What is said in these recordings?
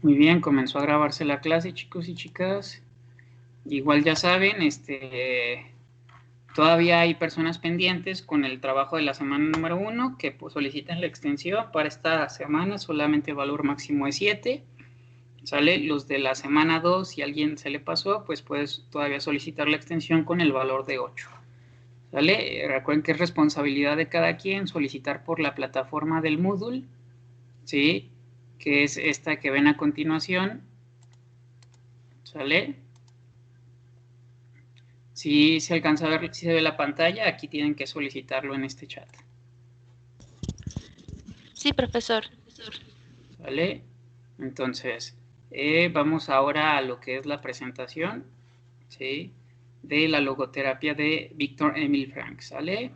Muy bien, comenzó a grabarse la clase, chicos y chicas. Igual ya saben, todavía hay personas pendientes con el trabajo de la semana número 1 que pues, solicitan la extensión. Para esta semana solamente el valor máximo es 7. ¿Sale? Los de la semana 2, si a alguien se le pasó, pues puedes todavía solicitar la extensión con el valor de 8. ¿Sale? Recuerden que es responsabilidad de cada quien solicitar por la plataforma del Moodle, ¿sí? Que es esta que ven a continuación. ¿Sale? Si se alcanza a ver, si se ve la pantalla, aquí tienen que solicitarlo en este chat. Sí, profesor. ¿Vale? Entonces, vamos ahora a lo que es la presentación, ¿sí? De la logoterapia de Viktor Emil Frankl, ¿sale?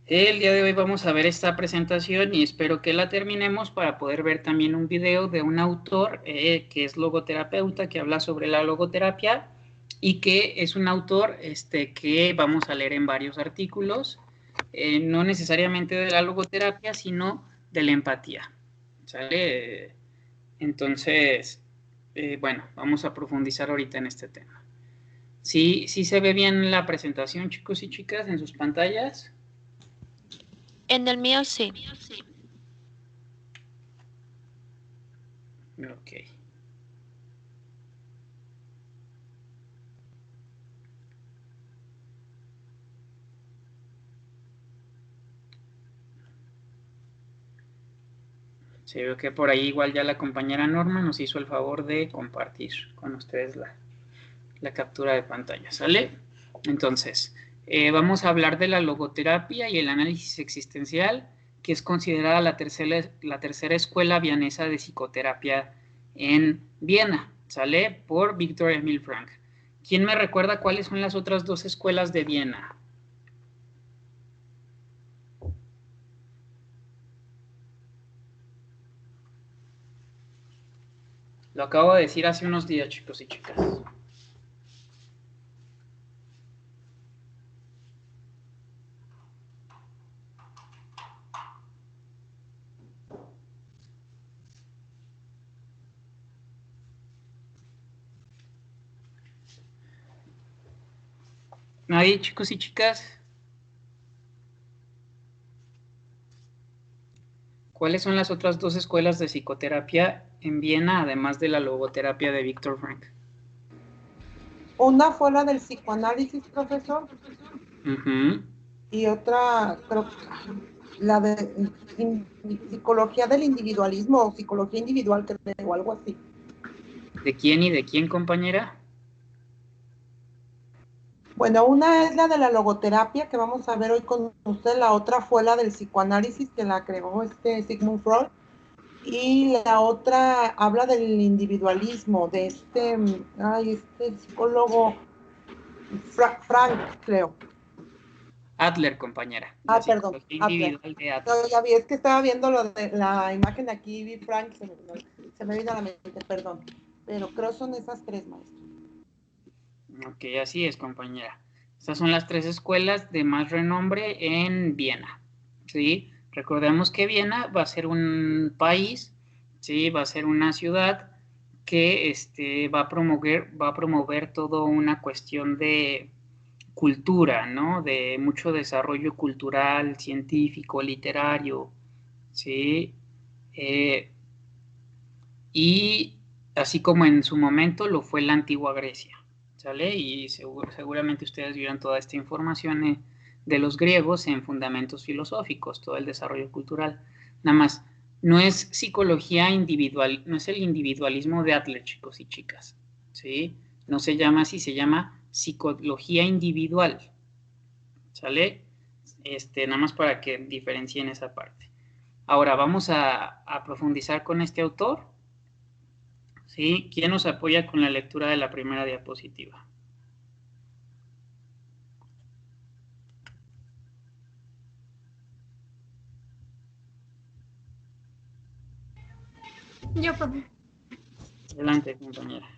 El día de hoy vamos a ver esta presentación y espero que la terminemos para poder ver también un video de un autor que es logoterapeuta, que habla sobre la logoterapia y que es un autor que vamos a leer en varios artículos, no necesariamente de la logoterapia, sino de la empatía. ¿Sale? Entonces, bueno, vamos a profundizar ahorita en este tema. ¿Sí se ve bien la presentación, chicos y chicas, en sus pantallas? En el mío sí. Ok. Se ve que por ahí igual ya la compañera Norma nos hizo el favor de compartir con ustedes la captura de pantalla, ¿sale? Entonces, vamos a hablar de la logoterapia y el análisis existencial, que es considerada la tercera escuela vienesa de psicoterapia en Viena, ¿sale? Por Viktor Emil Frankl. ¿Quién me recuerda cuáles son las otras dos escuelas de Viena? Lo acabo de decir hace unos días, chicos y chicas. ¿Nadie, chicos y chicas? ¿Cuáles son las otras dos escuelas de psicoterapia en Viena, además de la logoterapia de Viktor Frankl? Una fue la del psicoanálisis, profesor, y otra, creo, la de psicología del individualismo o psicología individual, creo, o algo así. ¿De quién y de quién, compañera? Bueno, una es la de la logoterapia que vamos a ver hoy con usted, la otra fue la del psicoanálisis que la creó Sigmund Freud, y la otra habla del individualismo de este psicólogo Frank, creo. Adler, compañera. La Perdón, psicología Adler. individual de Adler. No, ya vi, es que estaba viendo lo de la imagen aquí, vi Frank, se me vino a la mente, perdón. Pero creo son esas tres, maestro. Ok, así es, compañera. Estas son las tres escuelas de más renombre en Viena. ¿Sí? Recordemos que Viena va a ser un país, ¿sí? Va a ser una ciudad que va a promover toda una cuestión de cultura, ¿no? De mucho desarrollo cultural, científico, literario, ¿sí? Y así como en su momento lo fue la antigua Grecia, ¿sale? Y seguramente ustedes vieron toda esta información de los griegos en fundamentos filosóficos, todo el desarrollo cultural. Nada más, no es psicología individual, no es el individualismo de Adler, chicos y chicas, ¿sí? No se llama así, se llama psicología individual, ¿sale? Nada más para que diferencien esa parte. Ahora vamos a profundizar con este autor, ¿sí? ¿Quién nos apoya con la lectura de la primera diapositiva? Yo, profe. Adelante, compañera.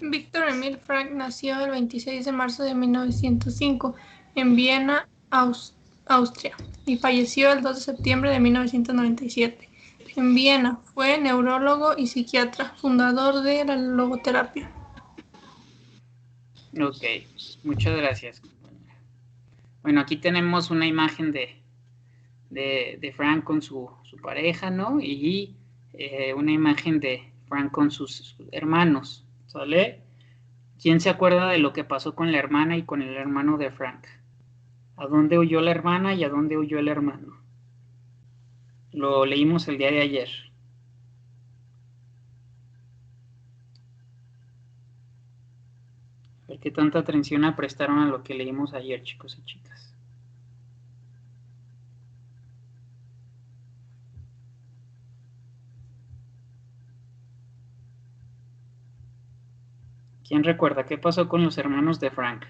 Viktor Emil Frankl nació el 26 de marzo de 1905 en Viena, Austria, y falleció el 2 de septiembre de 1997. En Viena fue neurólogo y psiquiatra, fundador de la logoterapia. Ok, muchas gracias. Bueno, aquí tenemos una imagen de Frank con su pareja, ¿no? Y una imagen de Frank con sus hermanos, ¿sale? ¿Quién se acuerda de lo que pasó con la hermana y con el hermano de Frank? ¿A dónde huyó la hermana y a dónde huyó el hermano? Lo leímos el día de ayer. A ver qué tanta atención prestaron a lo que leímos ayer, chicos y chicas. ¿Quién recuerda qué pasó con los hermanos de Frank?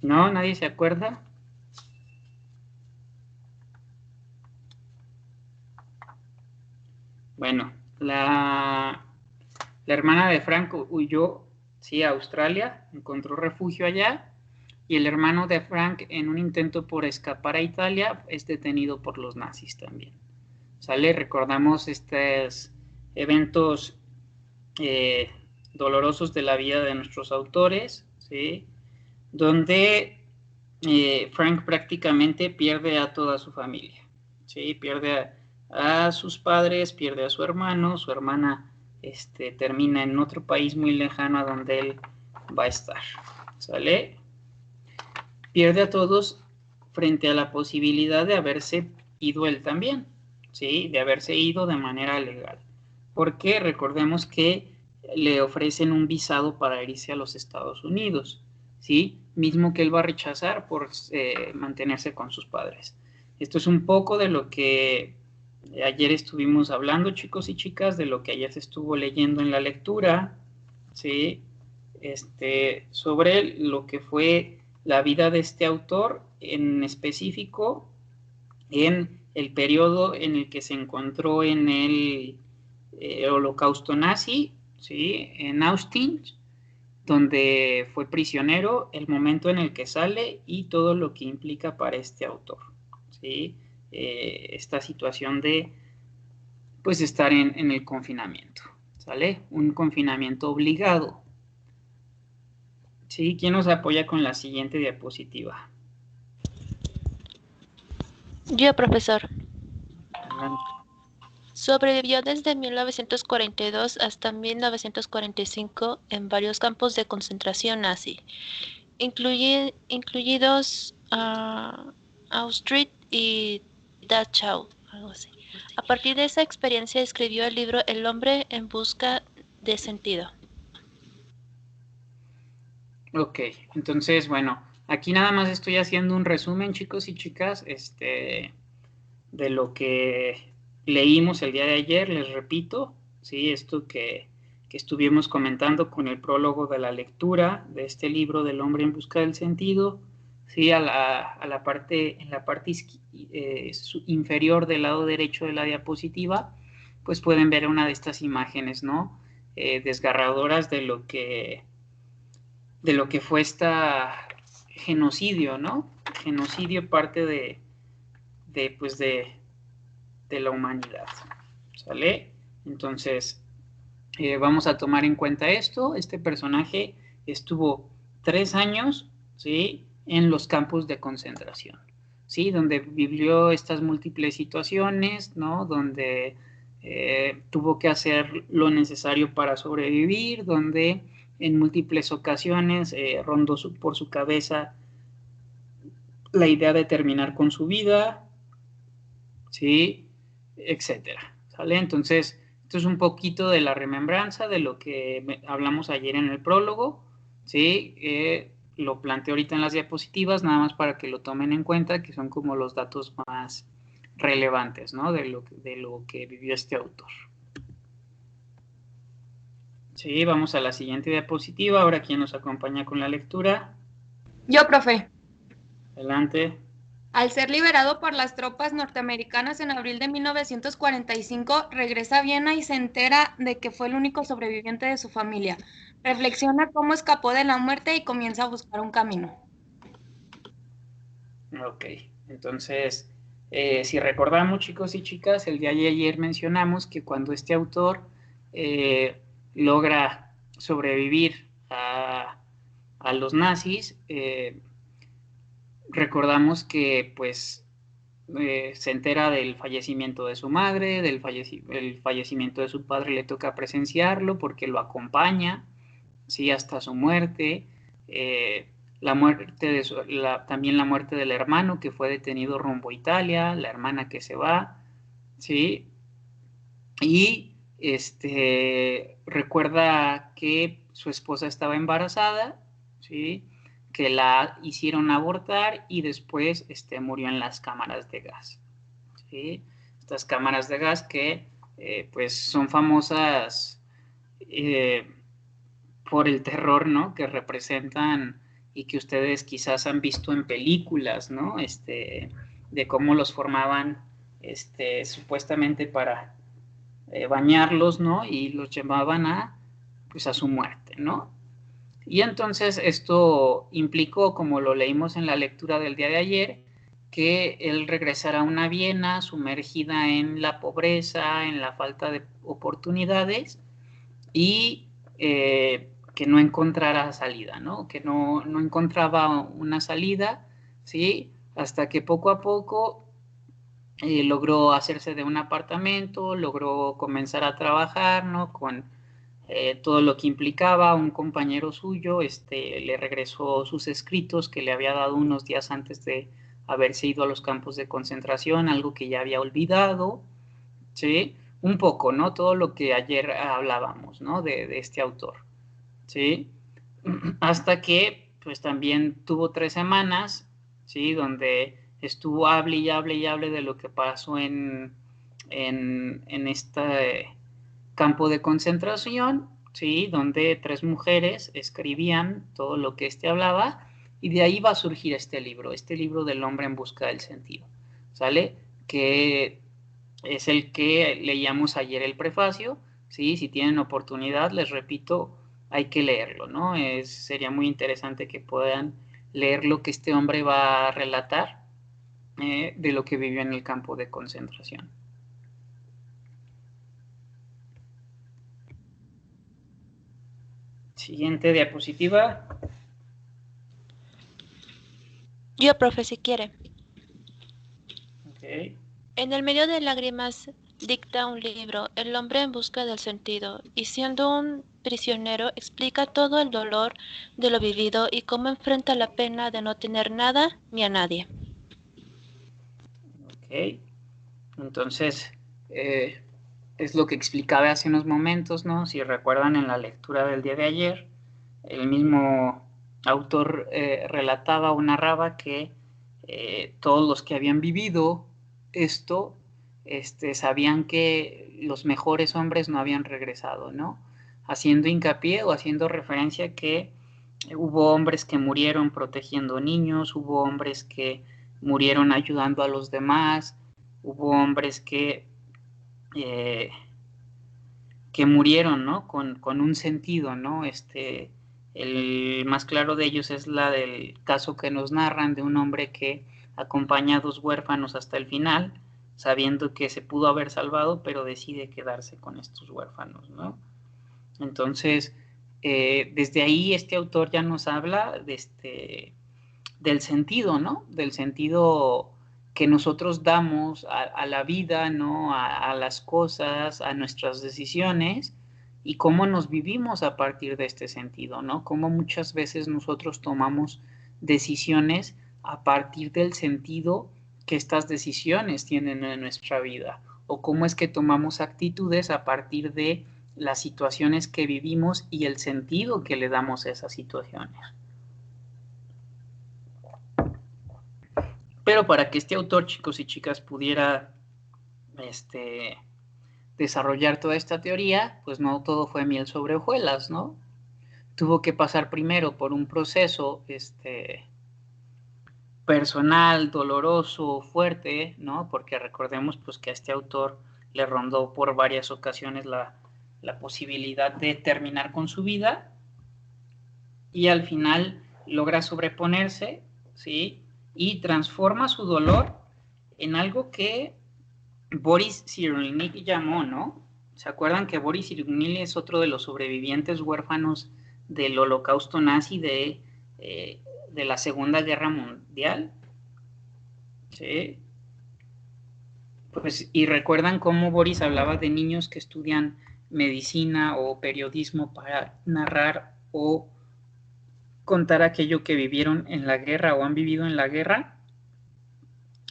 ¿No? ¿Nadie se acuerda? Bueno, la hermana de Frank huyó, sí, a Australia, encontró refugio allá, y el hermano de Frank, en un intento por escapar a Italia, es detenido por los nazis también. ¿Sale? Recordamos estos eventos dolorosos de la vida de nuestros autores, ¿sí? Donde Frank prácticamente pierde a toda su familia, ¿sí? Pierde a sus padres, pierde a su hermano, su hermana termina en otro país muy lejano a donde él va a estar, ¿sale? Pierde a todos frente a la posibilidad de haberse ido él también, ¿sí? De haberse ido de manera legal, porque recordemos que le ofrecen un visado para irse a los Estados Unidos, ¿sí? Mismo que él va a rechazar por mantenerse con sus padres. Esto es un poco de lo que ayer estuvimos hablando, chicos y chicas, de lo que ayer se estuvo leyendo en la lectura, ¿sí? Sobre lo que fue la vida de este autor, en específico en el periodo en el que se encontró en el holocausto nazi, ¿sí? En Auschwitz, donde fue prisionero, el momento en el que sale y todo lo que implica para este autor, ¿sí? Esta situación de pues estar en el confinamiento, ¿sale? Un confinamiento obligado. ¿Sí? ¿Quién nos apoya con la siguiente diapositiva? Yo, profesor. Adelante. Sobrevivió desde 1942 hasta 1945 en varios campos de concentración nazi, incluidos Auschwitz y Dachau, algo así. A partir de esa experiencia escribió el libro El hombre en busca de sentido. Ok, entonces, bueno, aquí nada más estoy haciendo un resumen, chicos y chicas, de lo que leímos el día de ayer, les repito, ¿sí? Esto que estuvimos comentando con el prólogo de la lectura de este libro del hombre en busca del sentido, ¿sí? En la parte inferior del lado derecho de la diapositiva, pues pueden ver una de estas imágenes, ¿no? Desgarradoras de lo que fue esta genocidio, ¿no? Genocidio parte de la humanidad, ¿sale? Entonces, vamos a tomar en cuenta esto. Este personaje estuvo 3 años, ¿sí? En los campos de concentración, ¿sí? Donde vivió estas múltiples situaciones, ¿no? Donde tuvo que hacer lo necesario para sobrevivir, donde en múltiples ocasiones rondó por su cabeza la idea de terminar con su vida, ¿sí? Etcétera, ¿sale? Entonces, esto es un poquito de la remembranza de lo que hablamos ayer en el prólogo, ¿sí? Lo planteo ahorita en las diapositivas, nada más para que lo tomen en cuenta, que son como los datos más relevantes, ¿no? De lo que vivió este autor. Sí, vamos a la siguiente diapositiva. Ahora, ¿quién nos acompaña con la lectura? Yo, profe. Adelante. Al ser liberado por las tropas norteamericanas en abril de 1945, regresa a Viena y se entera de que fue el único sobreviviente de su familia. Reflexiona cómo escapó de la muerte y comienza a buscar un camino. Ok, entonces, si recordamos, chicos y chicas, el día de ayer mencionamos que cuando este autor logra sobrevivir a los nazis, recordamos que pues se entera del fallecimiento de su madre, el fallecimiento de su padre le toca presenciarlo porque lo acompaña, ¿sí? Hasta su muerte, la muerte de también la muerte del hermano que fue detenido rumbo a Italia, la hermana que se va, ¿sí? Y recuerda que su esposa estaba embarazada, ¿sí? Que la hicieron abortar y después murió en las cámaras de gas, ¿sí? Estas cámaras de gas que pues son famosas por el terror, ¿no? Que representan y que ustedes quizás han visto en películas, ¿no? De cómo los formaban supuestamente para bañarlos, ¿no? Y los llevaban pues a su muerte, ¿no? Y entonces esto implicó, como lo leímos en la lectura del día de ayer, que él regresara a una Viena sumergida en la pobreza, en la falta de oportunidades y que no encontrara salida, ¿no? Que no encontraba una salida, ¿sí? Hasta que poco a poco logró hacerse de un apartamento, logró comenzar a trabajar, ¿no? Con todo lo que implicaba. Un compañero suyo le regresó sus escritos que le había dado unos días antes de haberse ido a los campos de concentración, algo que ya había olvidado, ¿sí? Un poco, ¿no? Todo lo que ayer hablábamos, ¿no? De este autor, ¿sí? Hasta que, pues también tuvo 3 semanas, ¿sí? Donde estuvo hable y hable y hable de lo que pasó en este campo de concentración, ¿sí? Donde 3 mujeres escribían todo lo que hablaba, y de ahí va a surgir este libro del hombre en busca del sentido, ¿sale? Que es el que leíamos ayer el prefacio, ¿sí? Si tienen oportunidad, les repito, hay que leerlo, ¿no? Sería muy interesante que puedan leer lo que este hombre va a relatar de lo que vivió en el campo de concentración. Siguiente diapositiva. Yo, profe, si quiere. Okay. En el medio de lágrimas dicta un libro, El hombre en busca del sentido, y siendo un prisionero explica todo el dolor de lo vivido y cómo enfrenta la pena de no tener nada ni a nadie. Ok, entonces es lo que explicaba hace unos momentos, ¿no? Si recuerdan en la lectura del día de ayer, el mismo autor relataba o narraba que todos los que habían vivido esto sabían que los mejores hombres no habían regresado, ¿no? Haciendo hincapié o haciendo referencia que hubo hombres que murieron protegiendo niños, hubo hombres que murieron ayudando a los demás, hubo hombres que murieron, ¿no? Con un sentido, ¿no? El más claro de ellos es la del caso que nos narran de un hombre que acompaña a 2 huérfanos hasta el final, sabiendo que se pudo haber salvado, pero decide quedarse con estos huérfanos, ¿no? Entonces, desde ahí este autor ya nos habla del sentido, ¿no? Del sentido que nosotros damos a la vida, ¿no? A las cosas, a nuestras decisiones, y cómo nos vivimos a partir de este sentido, ¿no? Cómo muchas veces nosotros tomamos decisiones a partir del sentido que estas decisiones tienen en nuestra vida, o cómo es que tomamos actitudes a partir de las situaciones que vivimos y el sentido que le damos a esas situaciones. Pero para que este autor, chicos y chicas, pudiera desarrollar toda esta teoría, pues no todo fue miel sobre hojuelas, ¿no? Tuvo que pasar primero por un proceso personal, doloroso, fuerte, ¿no? Porque recordemos pues que a este autor le rondó por varias ocasiones la posibilidad de terminar con su vida, y al final logra sobreponerse, ¿sí? Y transforma su dolor en algo que Boris Cyrulnik llamó, ¿no? ¿Se acuerdan que Boris Cyrulnik es otro de los sobrevivientes huérfanos del Holocausto nazi de la Segunda Guerra Mundial? ¿Sí? Pues, y recuerdan cómo Boris hablaba de niños que estudian medicina o periodismo para narrar o contar aquello que vivieron en la guerra o han vivido en la guerra.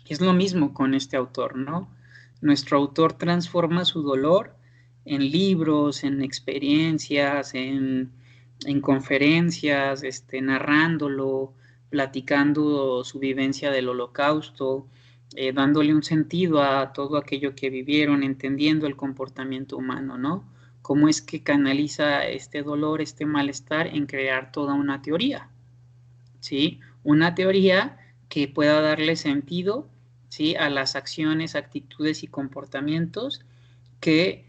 Es lo mismo con este autor, ¿no? Nuestro autor transforma su dolor en libros, en experiencias, en conferencias, narrándolo, platicando su vivencia del Holocausto, dándole un sentido a todo aquello que vivieron, entendiendo el comportamiento humano, ¿no? Cómo es que canaliza este dolor, este malestar en crear toda una teoría, ¿sí? Una teoría que pueda darle sentido, ¿sí?, a las acciones, actitudes y comportamientos que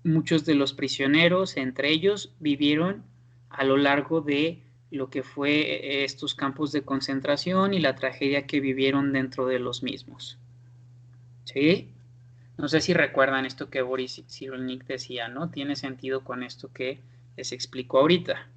muchos de los prisioneros, entre ellos, vivieron a lo largo de lo que fue estos campos de concentración y la tragedia que vivieron dentro de los mismos. ¿Sí? No sé si recuerdan esto que Boris Cyrulnik decía, ¿no? Tiene sentido con esto que les explico ahorita.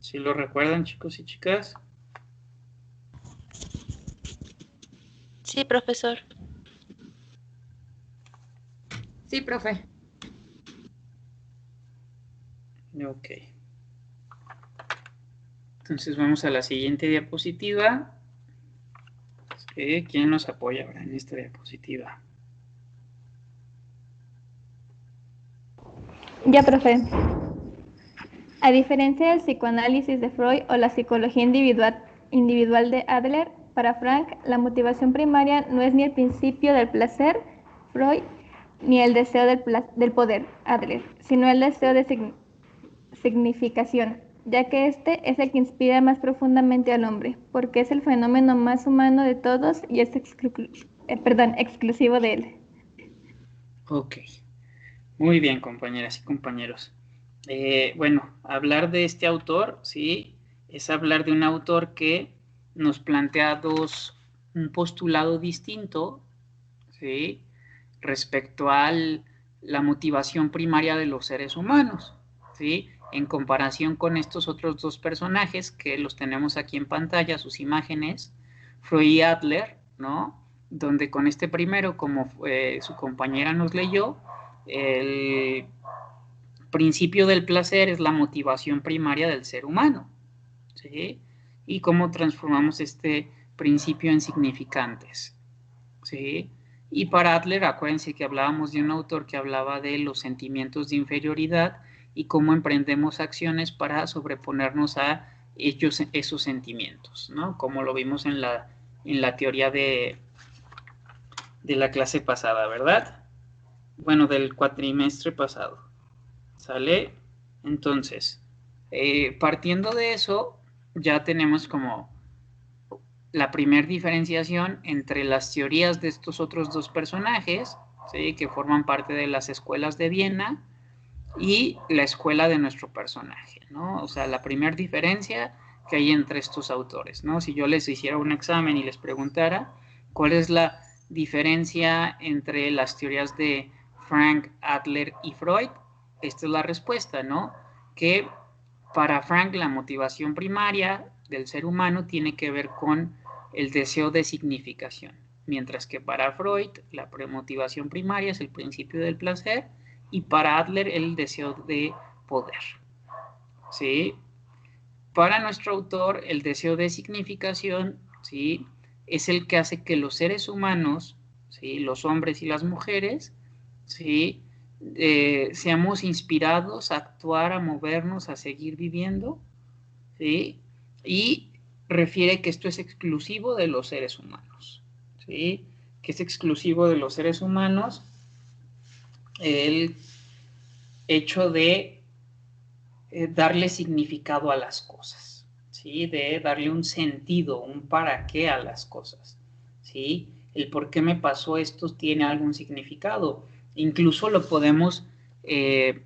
¿Sí lo recuerdan, chicos y chicas? Sí, profesor. Sí, profe. Ok. Entonces vamos a la siguiente diapositiva. ¿Quién nos apoya ahora en esta diapositiva? Ya, profe. A diferencia del psicoanálisis de Freud o la psicología individual de Adler, para Frank, la motivación primaria no es ni el principio del placer, Freud, ni el deseo del poder, Adler, sino el deseo de significación, ya que este es el que inspira más profundamente al hombre, porque es el fenómeno más humano de todos y es exclusivo de él. Ok. Muy bien, compañeras y compañeros. Bueno, hablar de este autor, ¿sí?, es hablar de un autor que nos plantea un postulado distinto, ¿sí?, respecto a la motivación primaria de los seres humanos, ¿sí?, en comparación con estos otros dos personajes que los tenemos aquí en pantalla, sus imágenes, Freud y Adler, ¿no?, donde con este primero, como su compañera nos leyó, el principio del placer es la motivación primaria del ser humano, ¿sí? Y cómo transformamos este principio en significantes, ¿sí? Y para Adler, acuérdense que hablábamos de un autor que hablaba de los sentimientos de inferioridad y cómo emprendemos acciones para sobreponernos a esos sentimientos, ¿no? Como lo vimos en la teoría de la clase pasada, ¿verdad? Bueno, del cuatrimestre pasado. ¿Sale? Entonces, partiendo de eso, ya tenemos como la primera diferenciación entre las teorías de estos otros dos personajes, ¿sí?, que forman parte de las escuelas de Viena, y la escuela de nuestro personaje, ¿no? O sea, la primera diferencia que hay entre estos autores, ¿no? Si yo les hiciera un examen y les preguntara cuál es la diferencia entre las teorías de Frank, Adler y Freud, esta es la respuesta, ¿no? Que para Frank la motivación primaria del ser humano tiene que ver con el deseo de significación, mientras que para Freud la motivación primaria es el principio del placer y para Adler el deseo de poder, ¿sí? Para nuestro autor el deseo de significación, ¿sí?, es el que hace que los seres humanos, ¿sí?, los hombres y las mujeres, ¿sí?, seamos inspirados a actuar, a movernos, a seguir viviendo, ¿sí?, y refiere que esto es exclusivo de los seres humanos, ¿sí?, que es exclusivo de los seres humanos, el hecho de darle significado a las cosas, ¿sí? De darle un sentido, un para qué a las cosas, ¿sí? El por qué me pasó esto tiene algún significado. Incluso lo podemos ver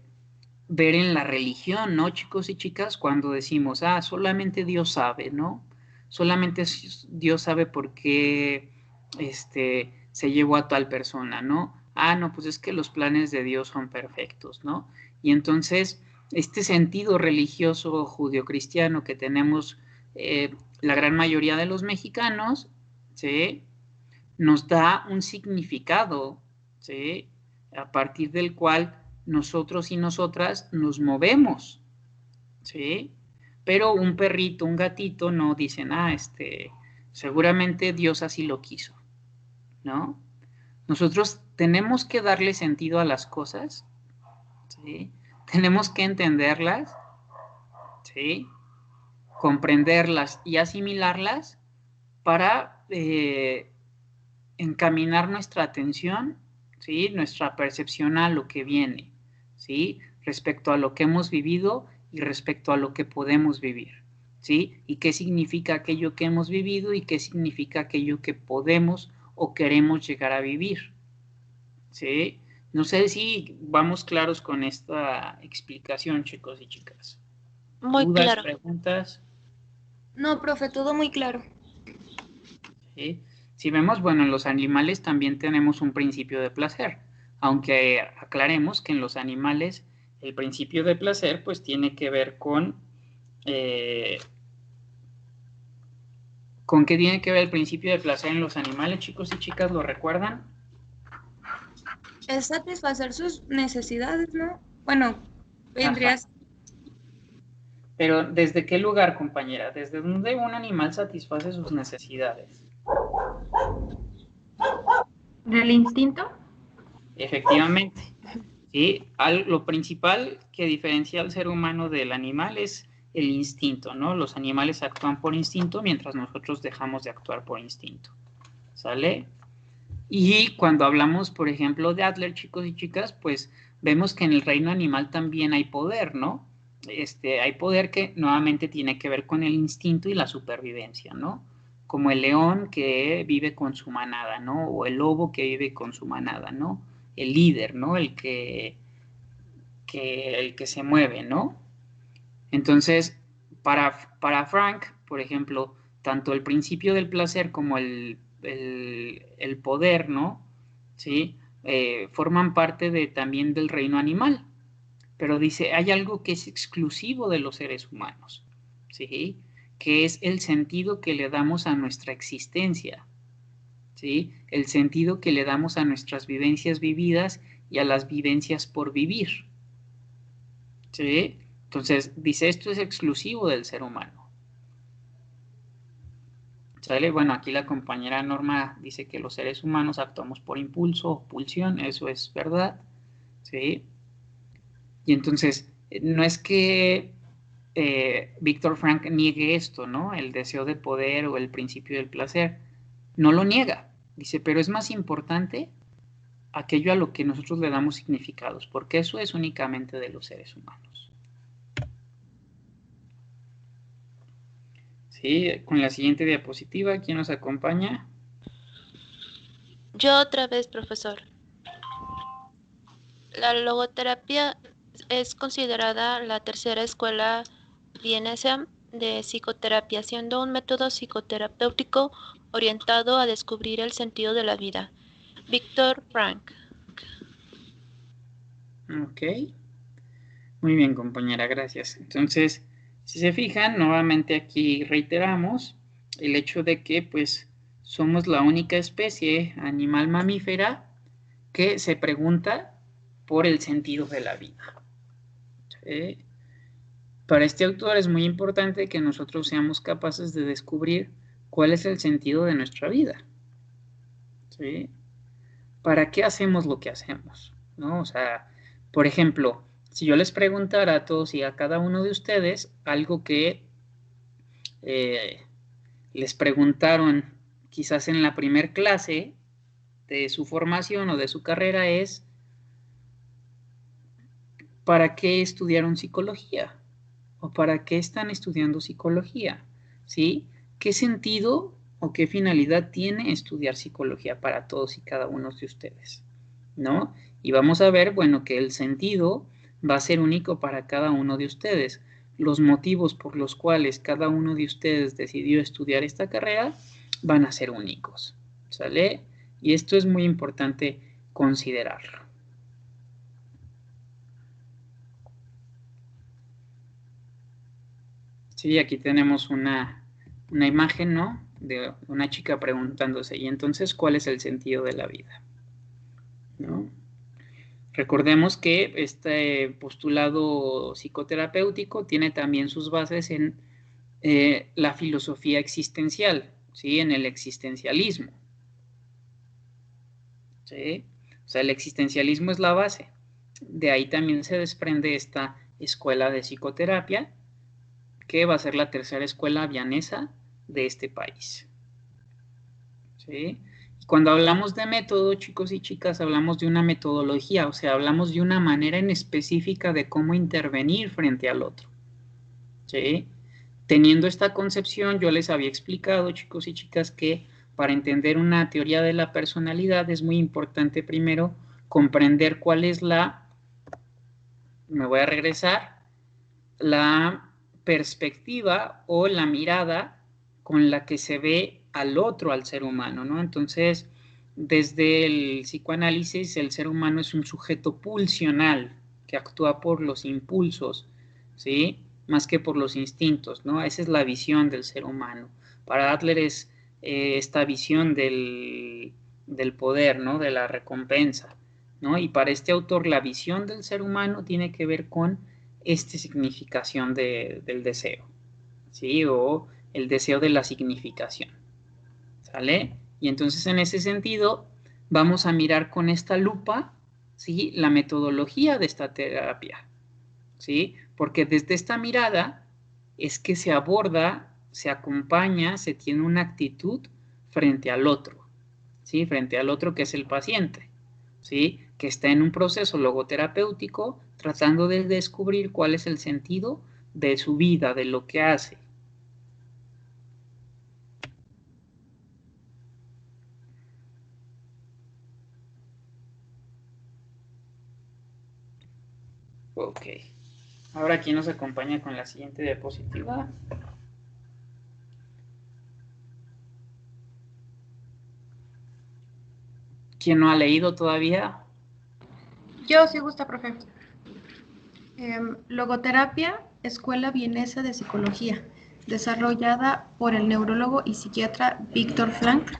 en la religión, ¿no, chicos y chicas? Cuando decimos, solamente Dios sabe, ¿no? Solamente Dios sabe por qué se llevó a tal persona, ¿no? No, pues es que los planes de Dios son perfectos, ¿no? Y entonces, este sentido religioso judio-cristiano que tenemos la gran mayoría de los mexicanos, ¿sí? Nos da un significado, ¿sí? A partir del cual nosotros y nosotras nos movemos, ¿sí? Pero un perrito, un gatito no dicen, seguramente Dios así lo quiso, ¿no? Nosotros tenemos que darle sentido a las cosas, ¿sí? Tenemos que entenderlas, ¿sí? Comprenderlas y asimilarlas para encaminar nuestra atención, ¿sí? Nuestra percepción a lo que viene, ¿sí? Respecto a lo que hemos vivido y respecto a lo que podemos vivir, ¿sí? Y qué significa aquello que hemos vivido y qué significa aquello que podemos o queremos llegar a vivir, ¿sí? No sé si vamos claros con esta explicación, chicos y chicas. Muy ¿Dudas, claro. preguntas? No, profe, todo muy claro. ¿Sí? Si vemos, bueno, en los animales también tenemos un principio de placer, aunque aclaremos que en los animales el principio de placer pues tiene que ver ¿con qué tiene que ver el principio de placer en los animales, chicos y chicas? ¿Lo recuerdan? Es satisfacer sus necesidades, ¿no? Bueno, vendrías. Pero ¿desde qué lugar, compañera? ¿Desde dónde un animal satisface sus necesidades? ¿Del instinto? Efectivamente. ¿Sí? Lo principal que diferencia al ser humano del animal es el instinto, ¿no? Los animales actúan por instinto mientras nosotros dejamos de actuar por instinto, ¿sale? Y cuando hablamos, por ejemplo, de Adler, chicos y chicas, pues vemos que en el reino animal también hay poder, ¿no? Hay poder que nuevamente tiene que ver con el instinto y la supervivencia, ¿no? Como el león que vive con su manada, ¿no? O el lobo que vive con su manada, ¿no? El líder, ¿no? El que se mueve, ¿no? Entonces, para Frank, por ejemplo, tanto el principio del placer como el poder, ¿no? ¿Sí? Forman parte también del reino animal. Pero dice, hay algo que es exclusivo de los seres humanos, ¿sí? Que es el sentido que le damos a nuestra existencia, ¿sí? El sentido que le damos a nuestras vivencias vividas y a las vivencias por vivir, ¿sí? Entonces, dice, esto es exclusivo del ser humano. ¿Sale? Bueno, aquí la compañera Norma dice que los seres humanos actuamos por impulso o pulsión, eso es verdad, ¿sí? Y entonces, no es que Víctor Frank niegue esto, ¿no? El deseo de poder o el principio del placer. No lo niega. Dice, pero es más importante aquello a lo que nosotros le damos significados, porque eso es únicamente de los seres humanos. Sí, con la siguiente diapositiva, ¿quién nos acompaña? Yo otra vez, profesor. La logoterapia es considerada la tercera escuela vienesa de psicoterapia, siendo un método psicoterapéutico orientado a descubrir el sentido de la vida. Víctor Frank. Ok. Muy bien, compañera, gracias. Entonces, si se fijan, nuevamente aquí reiteramos el hecho de que, pues, somos la única especie animal mamífera que se pregunta por el sentido de la vida. ¿Sí? Para este autor es muy importante que nosotros seamos capaces de descubrir cuál es el sentido de nuestra vida. ¿Sí? ¿Para qué hacemos lo que hacemos? ¿No? O sea, por ejemplo, si yo les preguntara a todos y a cada uno de ustedes algo que les preguntaron quizás en la primer clase, de su formación o de su carrera es ¿para qué estudiaron psicología? ¿O para qué están estudiando psicología? ¿Sí? ¿Qué sentido o qué finalidad tiene estudiar psicología para todos y cada uno de ustedes? ¿No? Y vamos a ver, bueno, que el sentido va a ser único para cada uno de ustedes. Los motivos por los cuales cada uno de ustedes decidió estudiar esta carrera van a ser únicos, ¿sale? Y esto es muy importante considerarlo. Sí, aquí tenemos una imagen, ¿no? De una chica preguntándose, ¿y entonces cuál es el sentido de la vida? ¿No? Recordemos que este postulado psicoterapéutico tiene también sus bases en la filosofía existencial, ¿sí? En el existencialismo. ¿Sí? O sea, el existencialismo es la base. De ahí también se desprende esta escuela de psicoterapia, que va a ser la tercera escuela vienesa de este país. ¿Sí? Y cuando hablamos de método, chicos y chicas, hablamos de una metodología, o sea, hablamos de una manera en específica de cómo intervenir frente al otro. ¿Sí? Teniendo esta concepción, yo les había explicado, chicos y chicas, que para entender una teoría de la personalidad es muy importante primero comprender cuál es me voy a regresar, la perspectiva o la mirada con la que se ve al otro, al ser humano, ¿no? Entonces, desde el psicoanálisis, el ser humano es un sujeto pulsional que actúa por los impulsos, ¿sí? Más que por los instintos, ¿no? Esa es la visión del ser humano. Para Adler es esta visión del poder, ¿no? De la recompensa, ¿no? Y para este autor la visión del ser humano tiene que ver con esta significación del deseo, ¿sí? O el deseo de la significación, ¿sale? Y entonces en ese sentido vamos a mirar con esta lupa, ¿sí? La metodología de esta terapia, ¿sí? Porque desde esta mirada es que se aborda, se acompaña, se tiene una actitud frente al otro, ¿sí? Frente al otro que es el paciente, ¿sí? Que está en un proceso logoterapéutico tratando de descubrir cuál es el sentido de su vida, de lo que hace. Ok. Ahora, ¿quién nos acompaña con la siguiente diapositiva? ¿Quién no ha leído todavía? Yo sí gusta, profe. Logoterapia, Escuela Vienesa de Psicología, desarrollada por el neurólogo y psiquiatra Viktor Frankl.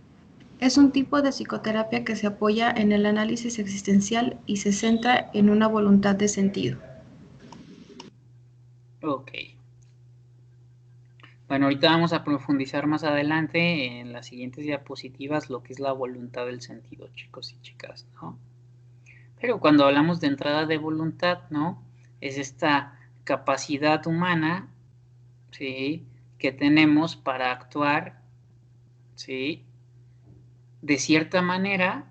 Es un tipo de psicoterapia que se apoya en el análisis existencial y se centra en una voluntad de sentido. Ok. Bueno, ahorita vamos a profundizar más adelante en las siguientes diapositivas lo que es la voluntad del sentido, chicos y chicas, ¿no? Pero cuando hablamos de entrada de voluntad, ¿no? Es esta capacidad humana, ¿sí? Que tenemos para actuar, ¿sí? De cierta manera,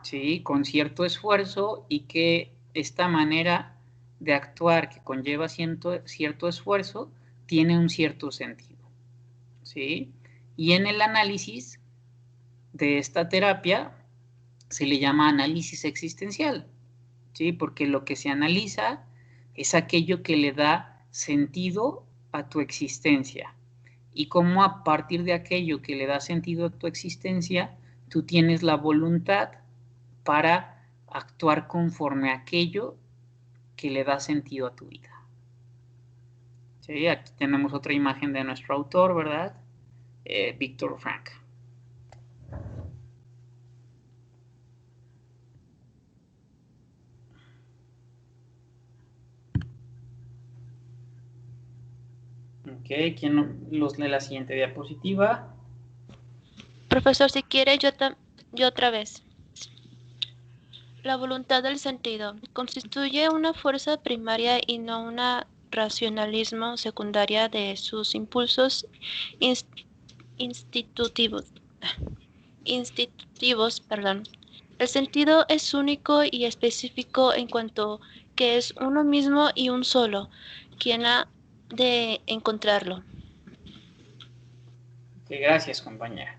¿sí? Con cierto esfuerzo y que esta manera de actuar que conlleva cierto esfuerzo tiene un cierto sentido, ¿sí? Y en el análisis de esta terapia se le llama análisis existencial, ¿sí? Porque lo que se analiza es aquello que le da sentido a tu existencia y cómo a partir de aquello que le da sentido a tu existencia, tú tienes la voluntad para actuar conforme a aquello que le da sentido a tu vida. ¿Sí? Aquí tenemos otra imagen de nuestro autor, ¿verdad? Viktor Frankl. Ok, ¿quién los lee la siguiente diapositiva? Profesor, si quiere, yo otra vez. La voluntad del sentido constituye una fuerza primaria y no una racionalismo secundaria de sus impulsos institutivos, El sentido es único y específico en cuanto que es uno mismo y un solo, quien ha de encontrarlo. Sí, gracias, compañera.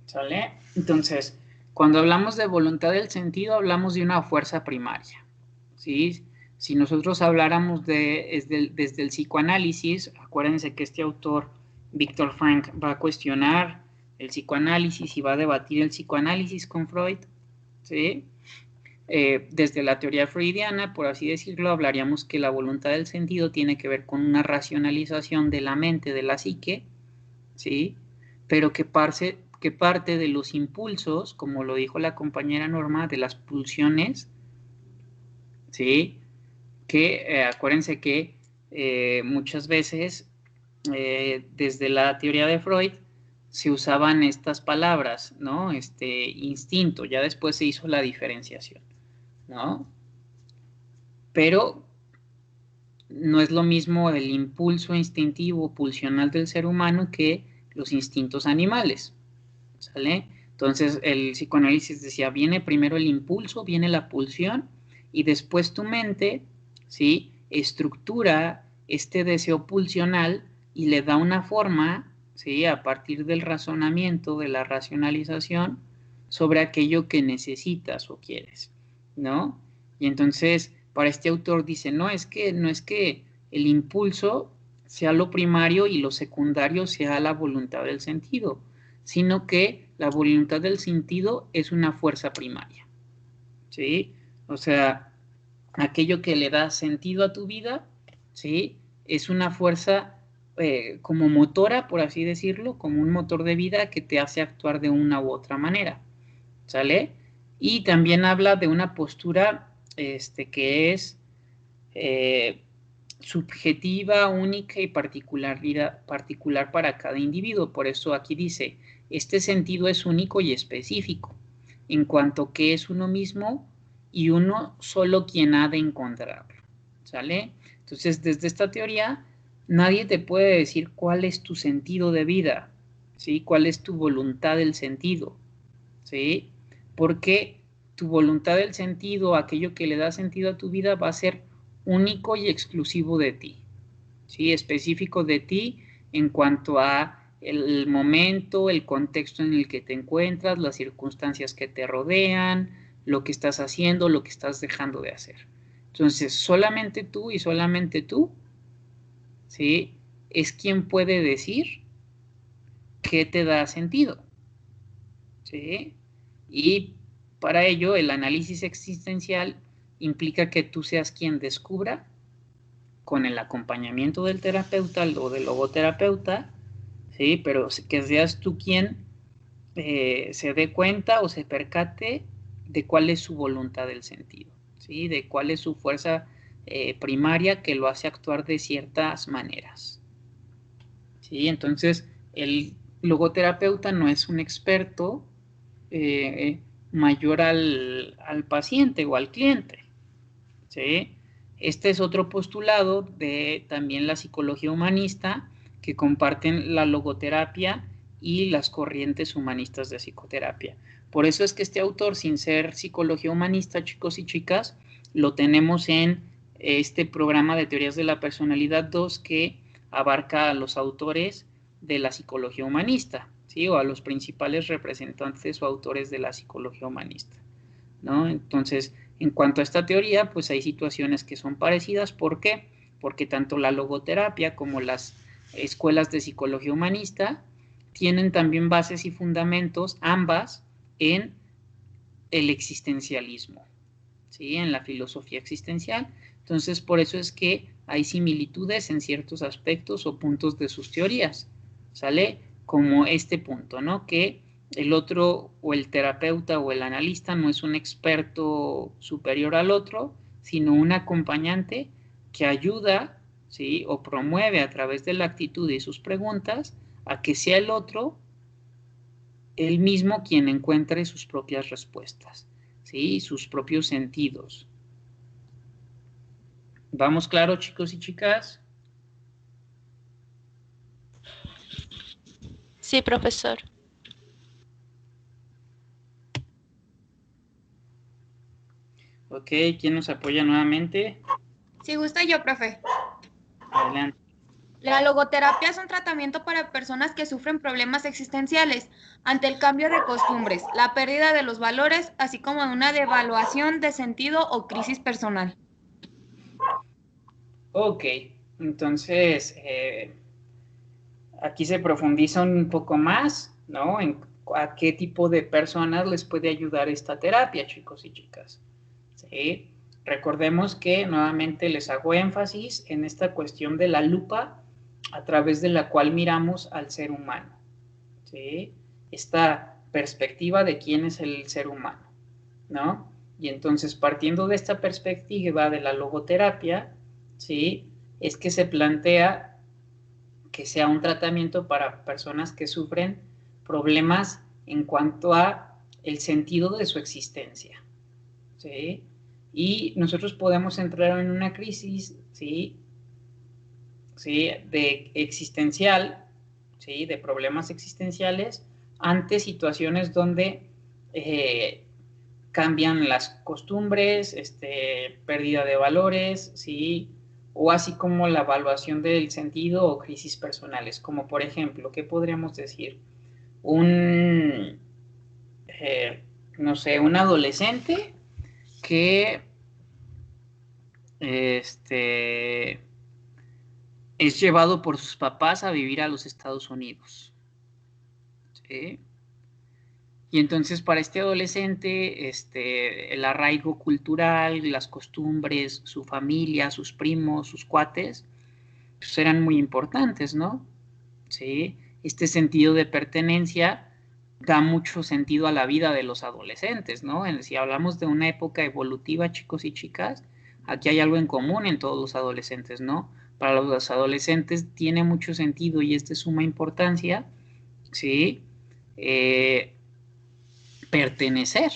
¿Sale? Entonces, cuando hablamos de voluntad del sentido, hablamos de una fuerza primaria. ¿Sí? Si nosotros habláramos desde el psicoanálisis, acuérdense que este autor, Viktor Frankl, va a cuestionar el psicoanálisis y va a debatir el psicoanálisis con Freud. ¿Sí? Desde la teoría freudiana, por así decirlo, hablaríamos que la voluntad del sentido tiene que ver con una racionalización de la mente, de la psique, ¿sí? Pero que parte de los impulsos, como lo dijo la compañera Norma, de las pulsiones, ¿sí? Que acuérdense que muchas veces desde la teoría de Freud se usaban estas palabras, ¿no? Instinto, ya después se hizo la diferenciación, ¿no? Pero no es lo mismo el impulso instintivo pulsional del ser humano que los instintos animales, ¿sale? Entonces el psicoanálisis decía, viene primero el impulso, viene la pulsión y después tu mente, ¿sí? Estructura este deseo pulsional y le da una forma, ¿sí? A partir del razonamiento, de la racionalización sobre aquello que necesitas o quieres, ¿no? Y entonces para este autor dice, no es que el impulso sea lo primario y lo secundario sea la voluntad del sentido, sino que la voluntad del sentido es una fuerza primaria, ¿sí? O sea, aquello que le da sentido a tu vida, ¿sí? Es una fuerza como motora, por así decirlo, como un motor de vida que te hace actuar de una u otra manera, ¿sale? Y también habla de una postura que es subjetiva, única y particular para cada individuo. Por eso aquí dice, este sentido es único y específico, en cuanto que es uno mismo y uno solo quien ha de encontrarlo, ¿sale? Entonces, desde esta teoría, nadie te puede decir cuál es tu sentido de vida, ¿sí? Cuál es tu voluntad del sentido, ¿sí? Porque tu voluntad del sentido, aquello que le da sentido a tu vida, va a ser único y exclusivo de ti, ¿sí? Específico de ti en cuanto a el momento, el contexto en el que te encuentras, las circunstancias que te rodean, lo que estás haciendo, lo que estás dejando de hacer. Entonces, solamente tú y solamente tú, ¿sí? Es quien puede decir qué te da sentido, ¿sí? Y para ello, el análisis existencial implica que tú seas quien descubra, con el acompañamiento del terapeuta o del logoterapeuta, ¿sí? Pero que seas tú quien se dé cuenta o se percate de cuál es su voluntad del sentido, ¿sí? De cuál es su fuerza primaria que lo hace actuar de ciertas maneras, ¿sí? Entonces, el logoterapeuta no es un experto mayor al paciente o al cliente, ¿sí? Este es otro postulado de también la psicología humanista que comparten la logoterapia y las corrientes humanistas de psicoterapia. Por eso es que este autor, sin ser psicología humanista, chicos y chicas, lo tenemos en este programa de teorías de la personalidad 2 que abarca a los autores de la psicología humanista, ¿sí? O a los principales representantes o autores de la psicología humanista, ¿no? Entonces, en cuanto a esta teoría, pues hay situaciones que son parecidas. ¿Por qué? Porque tanto la logoterapia como las escuelas de psicología humanista tienen también bases y fundamentos, ambas, en el existencialismo, ¿sí? En la filosofía existencial. Entonces, por eso es que hay similitudes en ciertos aspectos o puntos de sus teorías, ¿sale? Como este punto, ¿no? Que el otro o el terapeuta o el analista no es un experto superior al otro, sino un acompañante que ayuda, ¿sí? O promueve a través de la actitud y sus preguntas a que sea el otro él mismo quien encuentre sus propias respuestas, ¿sí? Sus propios sentidos. ¿Vamos claro, chicos y chicas? Sí, profesor. Ok, ¿quién nos apoya nuevamente? Si gusta yo, profe. Adelante. La logoterapia es un tratamiento para personas que sufren problemas existenciales ante el cambio de costumbres, la pérdida de los valores, así como una devaluación de sentido o crisis personal. Ok, entonces aquí se profundiza un poco más, ¿no? En a qué tipo de personas les puede ayudar esta terapia, chicos y chicas. ¿Sí? Recordemos que nuevamente les hago énfasis en esta cuestión de la lupa a través de la cual miramos al ser humano. ¿Sí? Esta perspectiva de quién es el ser humano, ¿no? Y entonces, partiendo de esta perspectiva de la logoterapia, ¿sí? Es que se plantea que sea un tratamiento para personas que sufren problemas en cuanto a el sentido de su existencia, ¿sí? Y nosotros podemos entrar en una crisis, ¿sí? ¿Sí? De existencial, ¿sí? De problemas existenciales ante situaciones donde cambian las costumbres, pérdida de valores, ¿sí? O así como la evaluación del sentido o crisis personales, como por ejemplo, ¿qué podríamos decir? No sé, un adolescente que es llevado por sus papás a vivir a los Estados Unidos, ¿sí? Y entonces para este adolescente, el arraigo cultural, las costumbres, su familia, sus primos, sus cuates, pues eran muy importantes, ¿no? ¿Sí? Este sentido de pertenencia da mucho sentido a la vida de los adolescentes, ¿no? Si hablamos de una época evolutiva, chicos y chicas, aquí hay algo en común en todos los adolescentes, ¿no? Para los adolescentes tiene mucho sentido y es de suma importancia, ¿sí? Pertenecer,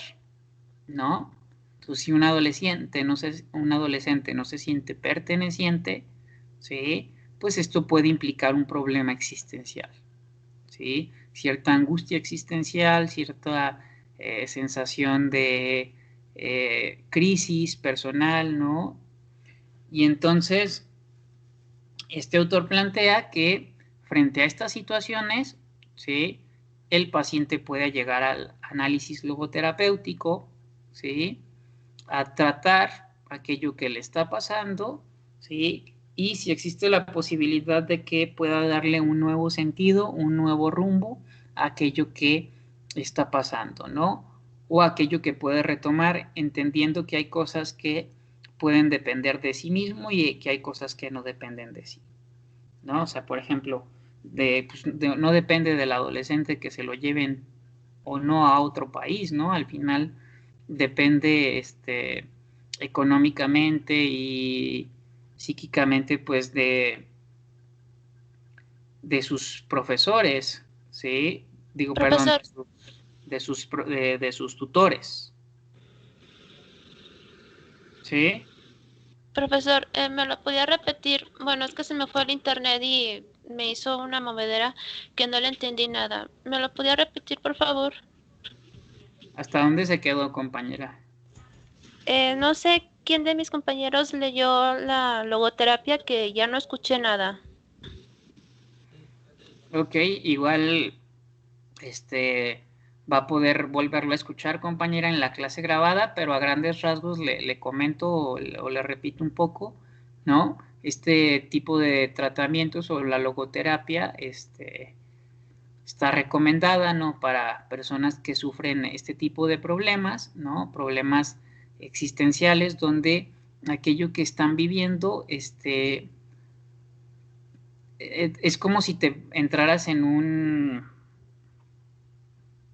¿no? Entonces, si un adolescente no se siente perteneciente, ¿sí? Pues esto puede implicar un problema existencial, ¿sí? Cierta angustia existencial, cierta sensación de crisis personal, ¿no? Y entonces, este autor plantea que frente a estas situaciones, ¿sí? El paciente puede llegar al análisis logoterapéutico, ¿sí? A tratar aquello que le está pasando, ¿sí? Y si existe la posibilidad de que pueda darle un nuevo sentido, un nuevo rumbo a aquello que está pasando, ¿no? O aquello que puede retomar, entendiendo que hay cosas que pueden depender de sí mismo y que hay cosas que no dependen de sí, ¿no? O sea, por ejemplo, no depende del adolescente que se lo lleven o no a otro país, ¿no? Al final depende económicamente y psíquicamente, pues, de sus profesores, ¿sí? Digo, perdón, Profesor, de sus tutores, ¿sí? profesor, ¿me lo podía repetir? Bueno, es que se me fue el internet y me hizo una movedera que no le entendí nada. ¿Me lo podía repetir, por favor? ¿Hasta dónde se quedó, compañera? No sé quién de mis compañeros leyó la logoterapia, que ya no escuché nada. Ok, igual, va a poder volverlo a escuchar, compañera, en la clase grabada, pero a grandes rasgos le comento o le repito un poco, ¿no? Este tipo de tratamientos o la logoterapia, está recomendada, ¿no? Para personas que sufren este tipo de problemas, ¿no? Problemas existenciales donde aquello que están viviendo, es como si te entraras en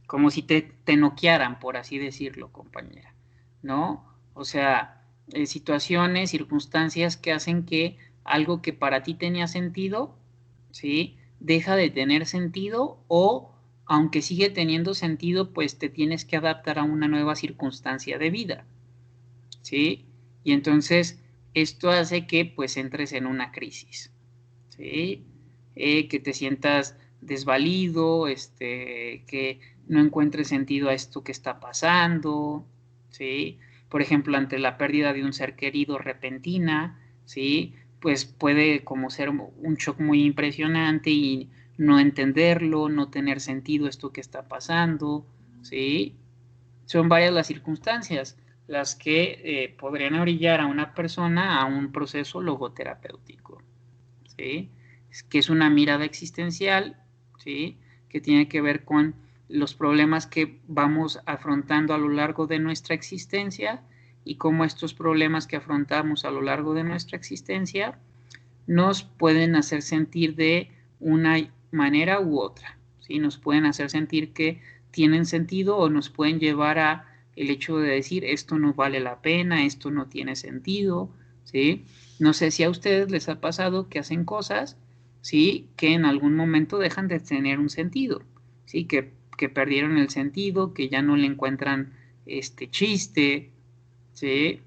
como si te noquearan, por así decirlo, compañera, ¿no? O sea, situaciones, circunstancias que hacen que algo que para ti tenía sentido, ¿sí? Deja de tener sentido o, aunque sigue teniendo sentido, pues te tienes que adaptar a una nueva circunstancia de vida, ¿sí? Y entonces esto hace que pues entres en una crisis, ¿sí? Que te sientas desvalido, que no encuentres sentido a esto que está pasando, ¿sí? por ejemplo, ante la pérdida de un ser querido repentina, ¿sí? Pues puede como ser un shock muy impresionante y no entenderlo, no tener sentido esto que está pasando, ¿sí? Son varias las circunstancias las que podrían orillar a una persona a un proceso logoterapéutico, ¿sí? Que es una mirada existencial, ¿sí? Que tiene que ver con los problemas que vamos afrontando a lo largo de nuestra existencia y cómo estos problemas que afrontamos a lo largo de nuestra existencia nos pueden hacer sentir de una manera u otra, ¿sí? Nos pueden hacer sentir que tienen sentido o nos pueden llevar a el hecho de decir esto no vale la pena, esto no tiene sentido, ¿sí? No sé si a ustedes les ha pasado que hacen cosas, ¿sí? Que en algún momento dejan de tener un sentido, ¿sí? Que perdieron el sentido, que ya no le encuentran chiste, ¿sí?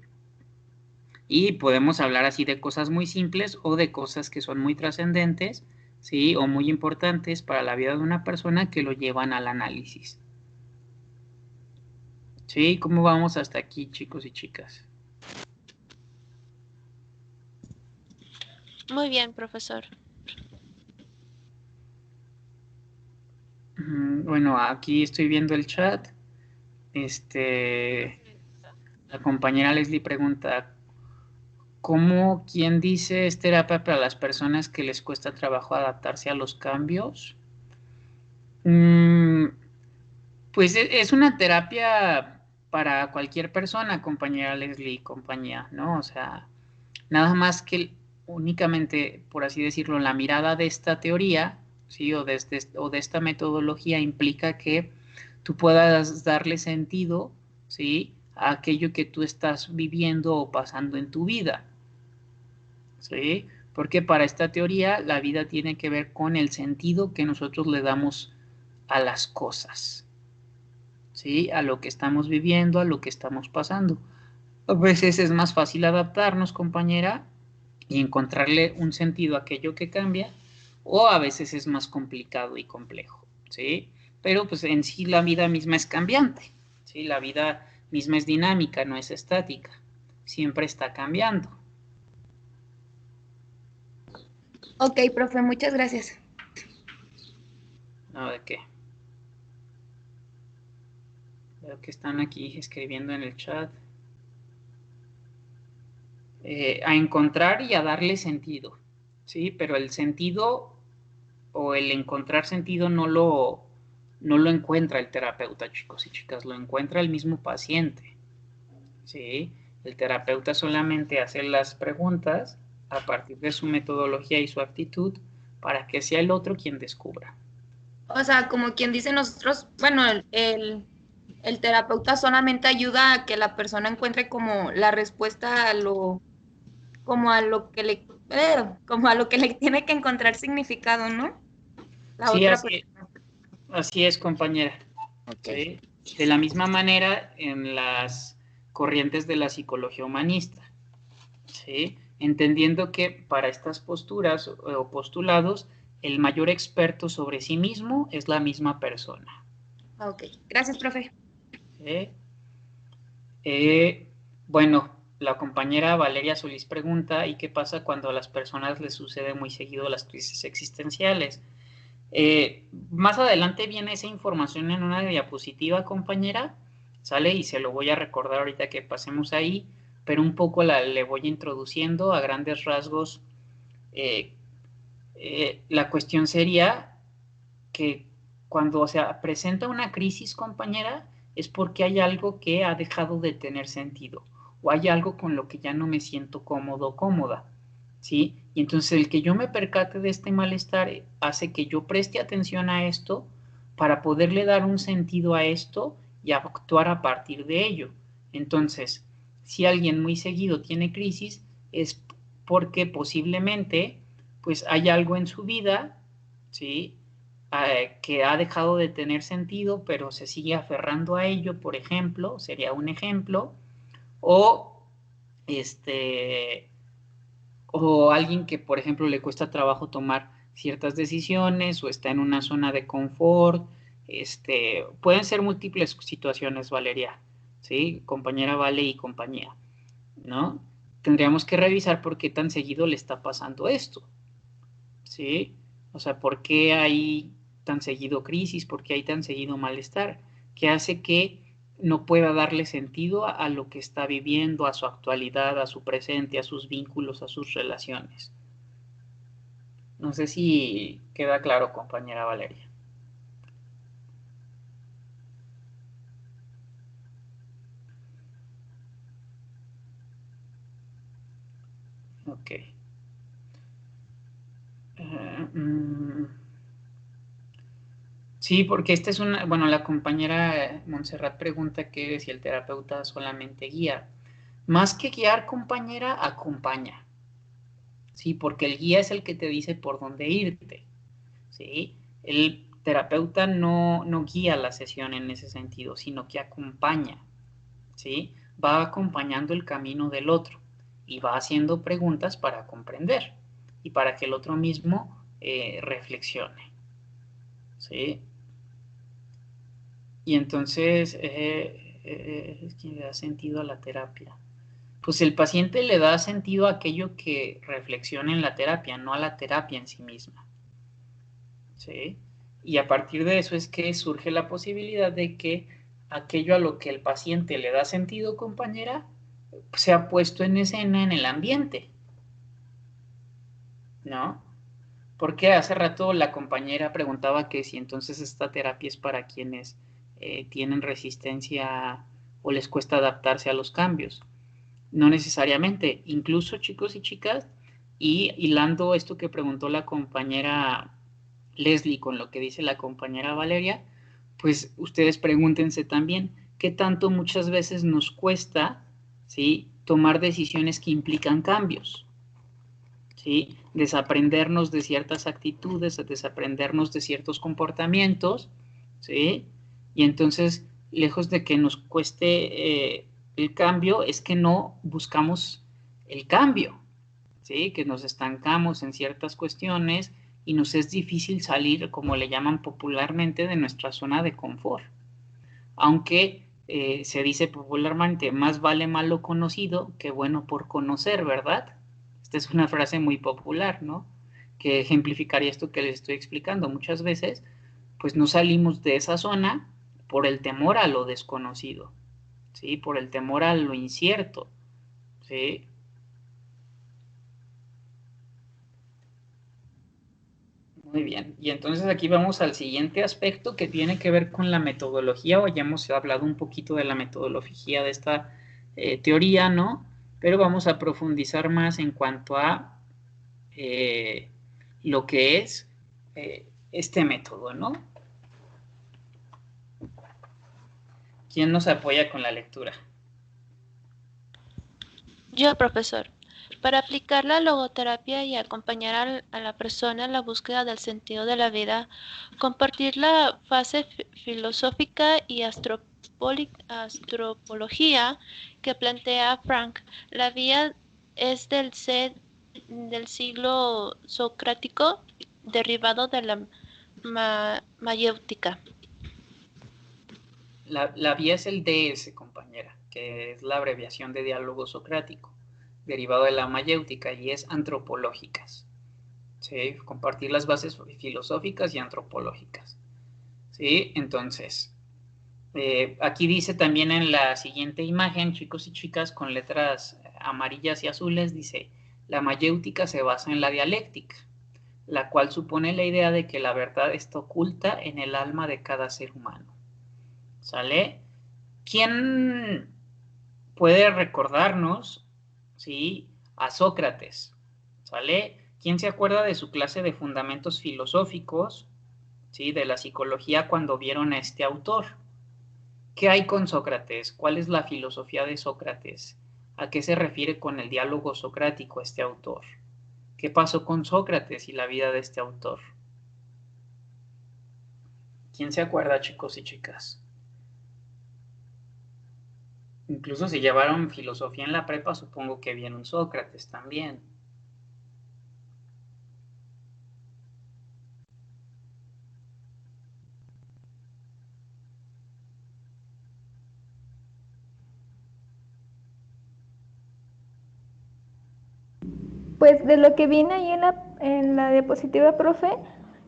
Y podemos hablar así de cosas muy simples o de cosas que son muy trascendentes, ¿sí? O muy importantes para la vida de una persona que lo llevan al análisis. ¿Sí? ¿Cómo vamos hasta aquí, chicos y chicas? Muy bien, profesor. Bueno, aquí estoy viendo el chat. La compañera Leslie pregunta, ¿cómo quien dice es terapia para las personas que les cuesta trabajo adaptarse a los cambios? Pues es una terapia para cualquier persona, compañera Leslie y compañía, ¿no? O sea, nada más que únicamente, por así decirlo, la mirada de esta teoría, ¿sí? O de esta metodología implica que tú puedas darle sentido, ¿sí? A aquello que tú estás viviendo o pasando en tu vida, ¿sí? Porque para esta teoría la vida tiene que ver con el sentido que nosotros le damos a las cosas, ¿sí? A lo que estamos viviendo, a lo que estamos pasando. A veces es más fácil adaptarnos, compañera, y encontrarle un sentido a aquello que cambia, o a veces es más complicado y complejo, ¿sí? Pero pues en sí la vida misma es cambiante, ¿sí? La vida misma es dinámica, no es estática, siempre está cambiando. Ok, profe, muchas gracias. No, ¿de qué? Veo que están aquí escribiendo en el chat. A encontrar y a darle sentido, ¿sí? Pero el sentido o el encontrar sentido no lo encuentra el terapeuta, chicos y chicas, lo encuentra el mismo paciente, ¿sí? El terapeuta solamente hace las preguntas a partir de su metodología y su actitud para que sea el otro quien descubra. O sea, como quien dice nosotros, bueno, el terapeuta solamente ayuda a que la persona encuentre como la respuesta como a lo que le tiene que encontrar significado, ¿no? Sí, así es, compañera. Okay. ¿Sí? De la misma manera en las corrientes de la psicología humanista, ¿sí? Entendiendo que para estas posturas o postulados, el mayor experto sobre sí mismo es la misma persona. Ok, gracias, profe. ¿Sí? Bueno, la compañera Valeria Solís pregunta, ¿y qué pasa cuando a las personas les sucede muy seguido las crisis existenciales? Más adelante viene esa información en una diapositiva, compañera, ¿sale? Y se lo voy a recordar ahorita que pasemos ahí, pero un poco le voy introduciendo a grandes rasgos. La cuestión sería que cuando se presenta una crisis, compañera, es porque hay algo que ha dejado de tener sentido o hay algo con lo que ya no me siento cómodo o cómoda, ¿sí? Y entonces el que yo me percate de este malestar hace que yo preste atención a esto para poderle dar un sentido a esto y actuar a partir de ello. Entonces, si alguien muy seguido tiene crisis, es porque posiblemente pues hay algo en su vida, ¿sí? Que ha dejado de tener sentido, pero se sigue aferrando a ello, por ejemplo, sería un ejemplo, o o alguien que, por ejemplo, le cuesta trabajo tomar ciertas decisiones o está en una zona de confort, pueden ser múltiples situaciones, Valeria, ¿sí? Compañera Vale y compañía, ¿no? Tendríamos que revisar por qué tan seguido le está pasando esto, ¿sí? O sea, ¿por qué hay tan seguido crisis? ¿Por qué hay tan seguido malestar? ¿Qué hace que no pueda darle sentido a lo que está viviendo, a su actualidad, a su presente, a sus vínculos, a sus relaciones? No sé si queda claro, compañera Valeria. Ok. Sí, porque esta es una, bueno, la compañera Montserrat pregunta que si el terapeuta solamente guía. Más que guiar, compañera, acompaña. Sí, porque el guía es el que te dice por dónde irte. Sí, el terapeuta no guía la sesión en ese sentido, sino que acompaña. ¿Sí? Va acompañando el camino del otro y va haciendo preguntas para comprender y para que el otro mismo reflexione. ¿Sí? Y entonces, ¿quién le da sentido a la terapia? Pues el paciente le da sentido a aquello que reflexiona en la terapia, no a la terapia en sí misma. ¿Sí? Y a partir de eso es que surge la posibilidad de que aquello a lo que el paciente le da sentido, compañera, se ha puesto en escena en el ambiente, ¿no? Porque hace rato la compañera preguntaba que si entonces esta terapia es para quienes tienen resistencia o les cuesta adaptarse a los cambios. No necesariamente, incluso chicos y chicas, y hilando esto que preguntó la compañera Leslie con lo que dice la compañera Valeria, pues ustedes pregúntense también qué tanto muchas veces nos cuesta, ¿sí?, tomar decisiones que implican cambios, ¿sí?, desaprendernos de ciertas actitudes, desaprendernos de ciertos comportamientos, ¿sí?, y entonces, lejos de que nos cueste el cambio, es que no buscamos el cambio, ¿sí?, que nos estancamos en ciertas cuestiones y nos es difícil salir, como le llaman popularmente, de nuestra zona de confort. Aunque se dice popularmente, más vale malo conocido que bueno por conocer, ¿verdad? Esta es una frase muy popular, ¿no?, que ejemplificaría esto que les estoy explicando. Muchas veces, pues no salimos de esa zona por el temor a lo desconocido, ¿sí?, por el temor a lo incierto, ¿sí? Muy bien, y entonces aquí vamos al siguiente aspecto que tiene que ver con la metodología, o ya hemos hablado un poquito de la metodología de esta teoría, ¿no? Pero vamos a profundizar más en cuanto a lo que es este método, ¿no? ¿Quién nos apoya con la lectura? Yo, profesor. Para aplicar la logoterapia y acompañar a la persona en la búsqueda del sentido de la vida, compartir la fase filosófica y astropología que plantea Frank. La vía es del siglo socrático, derivado de la mayéutica. La vía es el DS, compañera, que es la abreviación de diálogo socrático, derivado de la mayéutica, y es antropológicas. ¿Sí? Compartir las bases filosóficas y antropológicas. ¿Sí? Entonces, aquí dice también en la siguiente imagen, chicos y chicas, con letras amarillas y azules, dice, la mayéutica se basa en la dialéctica, la cual supone la idea de que la verdad está oculta en el alma de cada ser humano. ¿Sale? ¿Quién puede recordarnos, ¿sí?, a Sócrates? ¿Sale? ¿Quién se acuerda de su clase de fundamentos filosóficos, ¿sí?, de la psicología cuando vieron a este autor? ¿Qué hay con Sócrates? ¿Cuál es la filosofía de Sócrates? ¿A qué se refiere con el diálogo socrático este autor? ¿Qué pasó con Sócrates y la vida de este autor? ¿Quién se acuerda, chicos y chicas? Incluso si llevaron filosofía en la prepa, supongo que vieron Sócrates también. Pues de lo que viene ahí en la diapositiva, profe,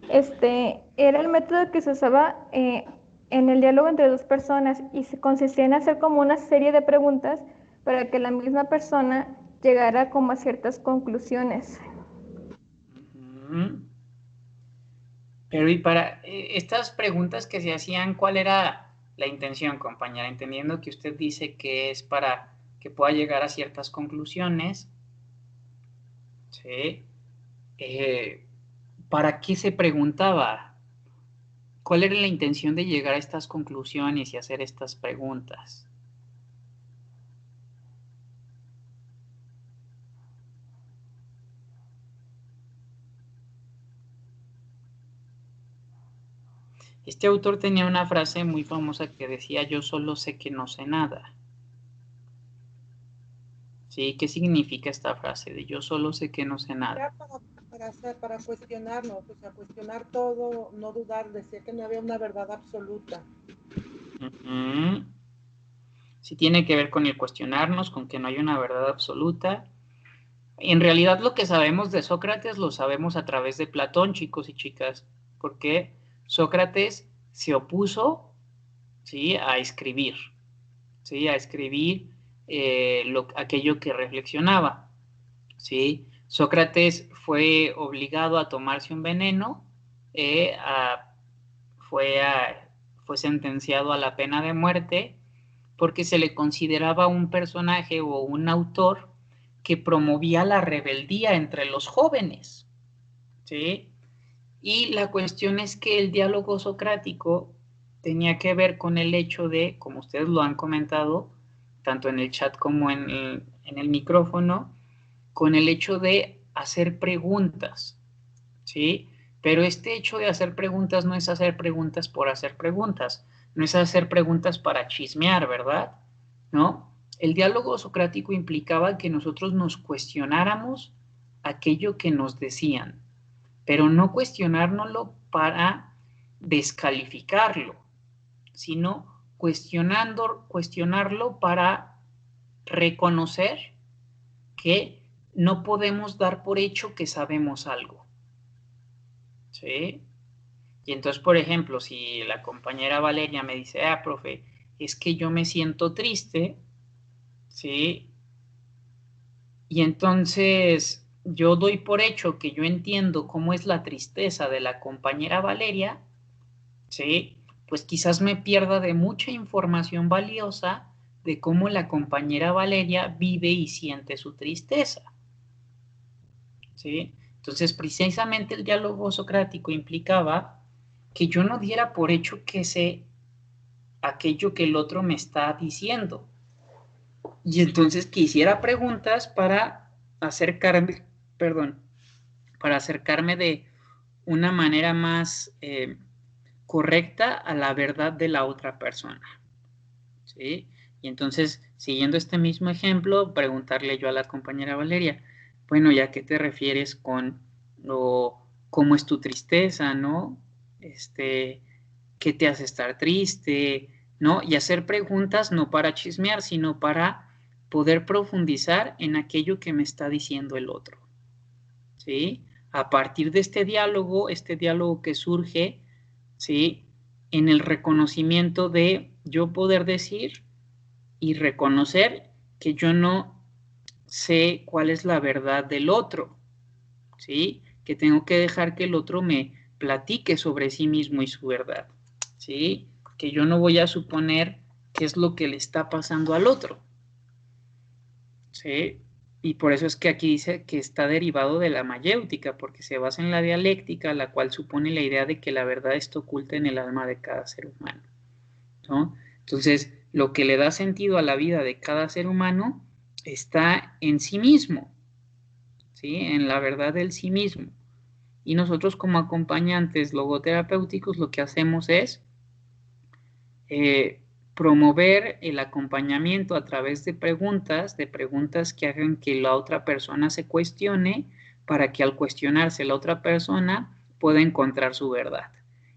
era el método que se usaba en el diálogo entre dos personas y se consistía en hacer como una serie de preguntas para que la misma persona llegara como a ciertas conclusiones. Pero y para estas preguntas que se hacían, ¿cuál era la intención, compañera? Entendiendo que usted dice que es para que pueda llegar a ciertas conclusiones, ¿sí? ¿Para qué se preguntaba? ¿Cuál era la intención de llegar a estas conclusiones y hacer estas preguntas? Este autor tenía una frase muy famosa que decía: yo solo sé que no sé nada. ¿Sí? ¿Qué significa esta frase de yo solo sé que no sé nada? Para cuestionarnos, o sea, cuestionar todo, no dudar, decir que no había una verdad absoluta. Sí, tiene que ver con el cuestionarnos, con que no hay una verdad absoluta. En realidad lo que sabemos de Sócrates lo sabemos a través de Platón, chicos y chicas, porque Sócrates se opuso, ¿sí?, a escribir, ¿sí?, a escribir aquello que reflexionaba, ¿sí? Sócrates fue obligado a tomarse un veneno, fue sentenciado a la pena de muerte porque se le consideraba un personaje o un autor que promovía la rebeldía entre los jóvenes, ¿sí? Y la cuestión es que el diálogo socrático tenía que ver con el hecho de, como ustedes lo han comentado, tanto en el chat como en el micrófono, con el hecho de hacer preguntas, ¿sí? Pero este hecho de hacer preguntas no es hacer preguntas por hacer preguntas, no es hacer preguntas para chismear, ¿verdad? ¿No? El diálogo socrático implicaba que nosotros nos cuestionáramos aquello que nos decían, pero no cuestionárnoslo para descalificarlo, sino cuestionarlo para reconocer que no podemos dar por hecho que sabemos algo, ¿sí? Y entonces, por ejemplo, si la compañera Valeria me dice: profe, es que yo me siento triste, ¿sí? Y entonces yo doy por hecho que yo entiendo cómo es la tristeza de la compañera Valeria, ¿sí? Pues quizás me pierda de mucha información valiosa de cómo la compañera Valeria vive y siente su tristeza, ¿sí? Entonces, precisamente el diálogo socrático implicaba que yo no diera por hecho que sé aquello que el otro me está diciendo. Y entonces que hiciera preguntas para acercarme de una manera más correcta a la verdad de la otra persona, ¿sí? Y entonces, siguiendo este mismo ejemplo, preguntarle yo a la compañera Valeria: bueno, ¿y a qué te refieres con cómo es tu tristeza, ¿no? ¿Qué te hace estar triste, ¿no? Y hacer preguntas no para chismear, sino para poder profundizar en aquello que me está diciendo el otro, ¿sí? A partir de este diálogo que surge, ¿sí?, en el reconocimiento de yo poder decir y reconocer que yo no sé cuál es la verdad del otro, ¿sí?, que tengo que dejar que el otro me platique sobre sí mismo y su verdad, ¿sí?, que yo no voy a suponer qué es lo que le está pasando al otro, ¿sí? Y por eso es que aquí dice que está derivado de la mayéutica, porque se basa en la dialéctica, la cual supone la idea de que la verdad está oculta en el alma de cada ser humano, ¿no? Entonces, lo que le da sentido a la vida de cada ser humano está en sí mismo, ¿sí?, en la verdad del sí mismo. Y nosotros, como acompañantes logoterapéuticos, lo que hacemos es promover el acompañamiento a través de preguntas que hagan que la otra persona se cuestione, para que al cuestionarse la otra persona pueda encontrar su verdad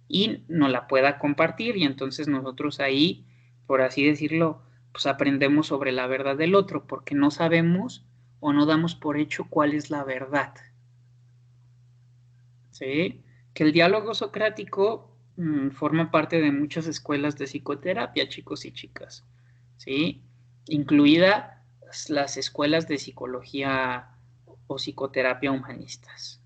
y nos la pueda compartir, y entonces nosotros ahí, por así decirlo, pues aprendemos sobre la verdad del otro, porque no sabemos o no damos por hecho cuál es la verdad. ¿Sí? Que el diálogo socrático forma parte de muchas escuelas de psicoterapia, chicos y chicas, ¿sí? Incluida las escuelas de psicología o psicoterapia humanistas,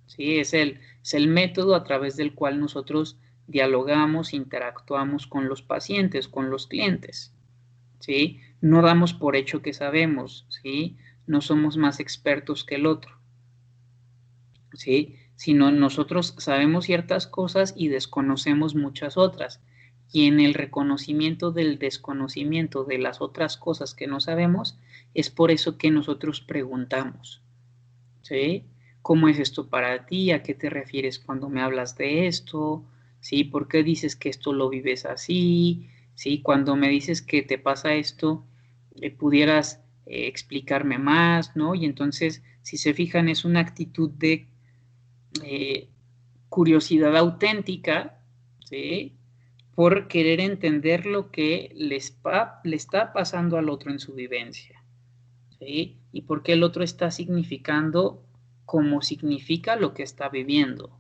¿sí? Es el método a través del cual nosotros dialogamos, interactuamos con los pacientes, con los clientes, ¿sí? No damos por hecho que sabemos, ¿sí? No somos más expertos que el otro, ¿sí? Sino nosotros sabemos ciertas cosas y desconocemos muchas otras. Y en el reconocimiento del desconocimiento de las otras cosas que no sabemos, es por eso que nosotros preguntamos, ¿sí? ¿Cómo es esto para ti? ¿A qué te refieres cuando me hablas de esto? ¿Sí? ¿Por qué dices que esto lo vives así? ¿Sí? Cuando me dices que te pasa esto, pudieras explicarme más, ¿no? Y entonces, si se fijan, es una actitud de curiosidad auténtica, ¿sí? Por querer entender lo que le está pasando al otro en su vivencia, ¿sí? Y por qué el otro está significando como significa lo que está viviendo,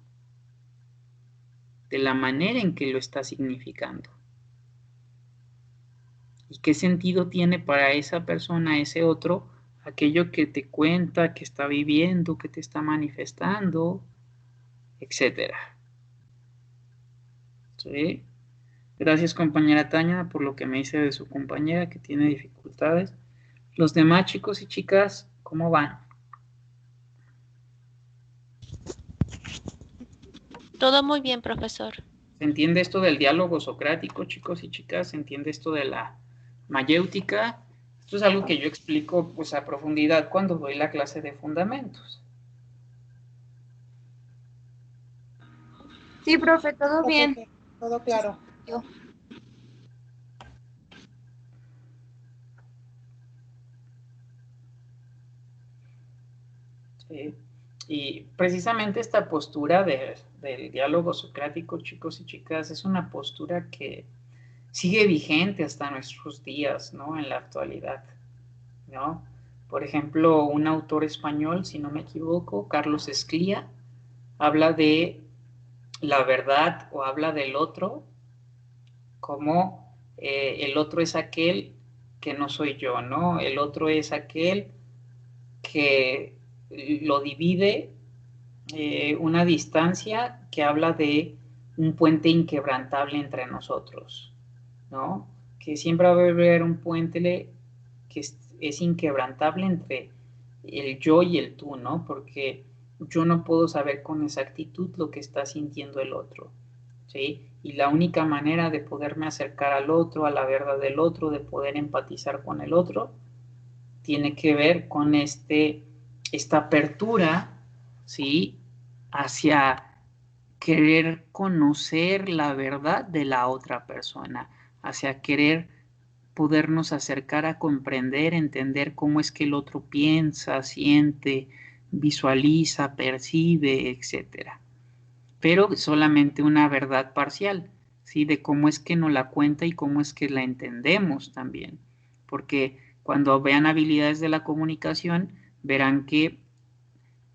de la manera en que lo está significando. ¿Y qué sentido tiene para esa persona, ese otro, aquello que te cuenta, que está viviendo, que te está manifestando, etcétera? ¿Sí? Gracias, compañera Tania, por lo que me dice de su compañera que tiene dificultades. Los demás chicos y chicas, ¿cómo van? Todo muy bien, profesor. ¿Se entiende esto del diálogo socrático, chicos y chicas? ¿Se entiende esto de la mayéutica? Esto es algo que yo explico pues a profundidad cuando doy la clase de fundamentos. Sí, profe, todo bien. Todo claro. Yo. ¿Sí? Y precisamente esta postura del diálogo socrático, chicos y chicas, es una postura que sigue vigente hasta nuestros días, ¿no? En la actualidad, ¿no? Por ejemplo, un autor español, si no me equivoco, Carlos Esclía, habla de la verdad o habla del otro como el otro es aquel que no soy yo, ¿no? El otro es aquel que lo divide una distancia que habla de un puente inquebrantable entre nosotros, ¿no? Que siempre va a haber un puente que es inquebrantable entre el yo y el tú, ¿no? Porque yo no puedo saber con exactitud lo que está sintiendo el otro, ¿sí? Y la única manera de poderme acercar al otro, a la verdad del otro, de poder empatizar con el otro, tiene que ver con esta apertura, ¿sí? Hacia querer conocer la verdad de la otra persona, hacia querer podernos acercar a comprender, entender cómo es que el otro piensa, siente, visualiza, percibe, etcétera. Pero solamente una verdad parcial, ¿sí? De cómo es que nos la cuenta y cómo es que la entendemos también. Porque cuando vean habilidades de la comunicación, verán que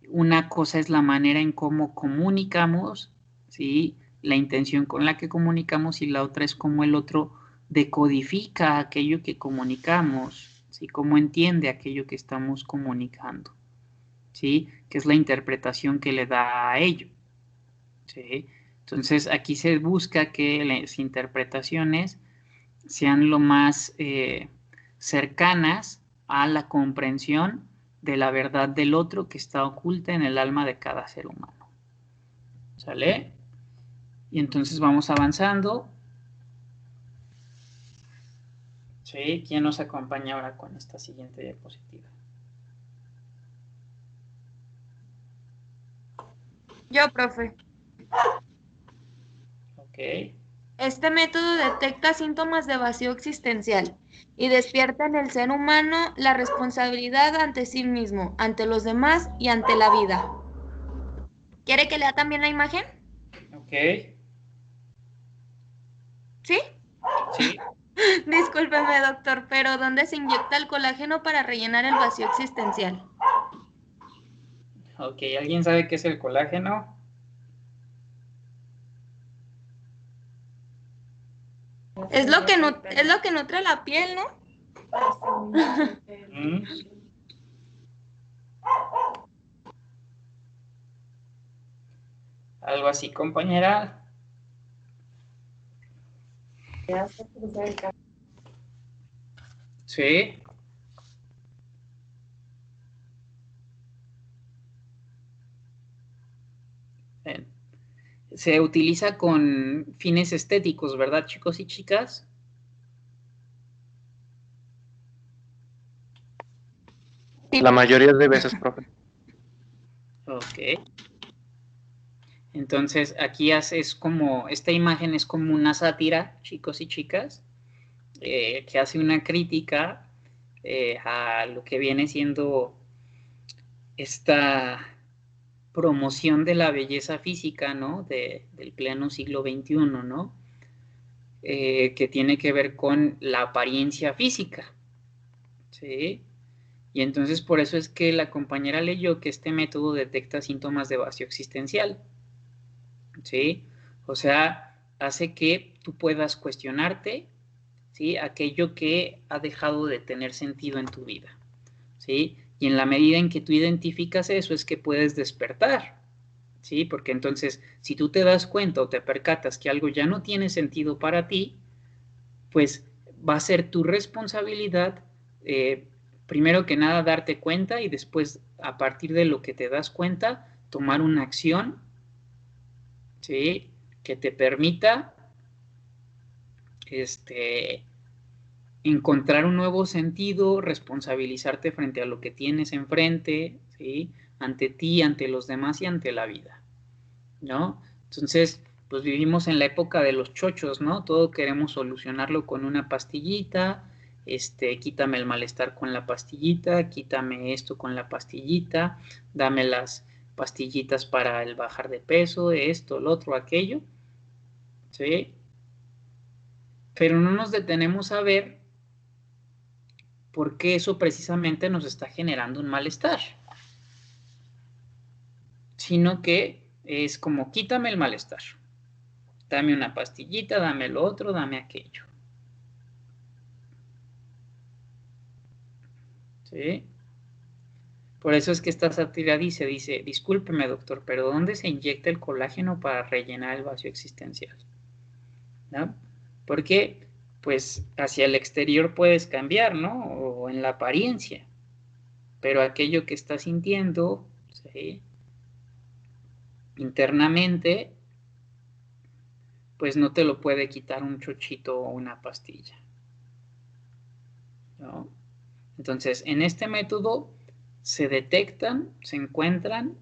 una cosa es la manera en cómo comunicamos, ¿sí? La intención con la que comunicamos, y la otra es cómo el otro decodifica aquello que comunicamos, ¿sí? Cómo entiende aquello que estamos comunicando, ¿sí? Que es la interpretación que le da a ello, ¿sí? Entonces aquí se busca que las interpretaciones sean lo más cercanas a la comprensión de la verdad del otro que está oculta en el alma de cada ser humano. ¿Sale? Y entonces vamos avanzando. ¿Sí? ¿Quién nos acompaña ahora con esta siguiente diapositiva? Yo, profe. Ok. Este método detecta síntomas de vacío existencial y despierta en el ser humano la responsabilidad ante sí mismo, ante los demás y ante la vida. ¿Quiere que lea también la imagen? Ok. ¿Sí? Sí. Discúlpeme, doctor, pero ¿dónde se inyecta el colágeno para rellenar el vacío existencial? Ok, ¿alguien sabe qué es el colágeno? Es lo que nutre la piel, ¿no? ¿Mm? Algo así, compañera. Sí. Bien. Se utiliza con fines estéticos, ¿verdad, chicos y chicas? La mayoría de veces, profe. Ok. Entonces, aquí es como, esta imagen es como una sátira, chicos y chicas, que hace una crítica a lo que viene siendo esta promoción de la belleza física, ¿no? Del pleno siglo XXI, ¿no? Que tiene que ver con la apariencia física, ¿sí? Y entonces por eso es que la compañera leyó que este método detecta síntomas de vacío existencial, ¿sí? O sea, hace que tú puedas cuestionarte, ¿sí? Aquello que ha dejado de tener sentido en tu vida, ¿sí? Y en la medida en que tú identificas eso es que puedes despertar, ¿sí? Porque entonces, si tú te das cuenta o te percatas que algo ya no tiene sentido para ti, pues va a ser tu responsabilidad, primero que nada, darte cuenta y después, a partir de lo que te das cuenta, tomar una acción, ¿sí? Que te permita encontrar un nuevo sentido, responsabilizarte frente a lo que tienes enfrente, ¿sí? Ante ti, ante los demás y ante la vida, ¿no? Entonces, pues vivimos en la época de los chochos, ¿no? Todo queremos solucionarlo con una pastillita, quítame el malestar con la pastillita, quítame esto con la pastillita, dame las pastillitas para el bajar de peso, esto, lo otro, aquello, ¿sí? Pero no nos detenemos a ver por qué eso precisamente nos está generando un malestar, sino que es como quítame el malestar, dame una pastillita, dame lo otro, dame aquello. ¿Sí? Por eso es que esta sátira dice, discúlpeme doctor, pero ¿dónde se inyecta el colágeno para rellenar el vacío existencial? ¿No? Porque, pues, hacia el exterior puedes cambiar, ¿no? O en la apariencia, pero aquello que estás sintiendo, ¿sí? Internamente, pues no te lo puede quitar un chochito o una pastilla, ¿no? Entonces, en este método se detectan, se encuentran,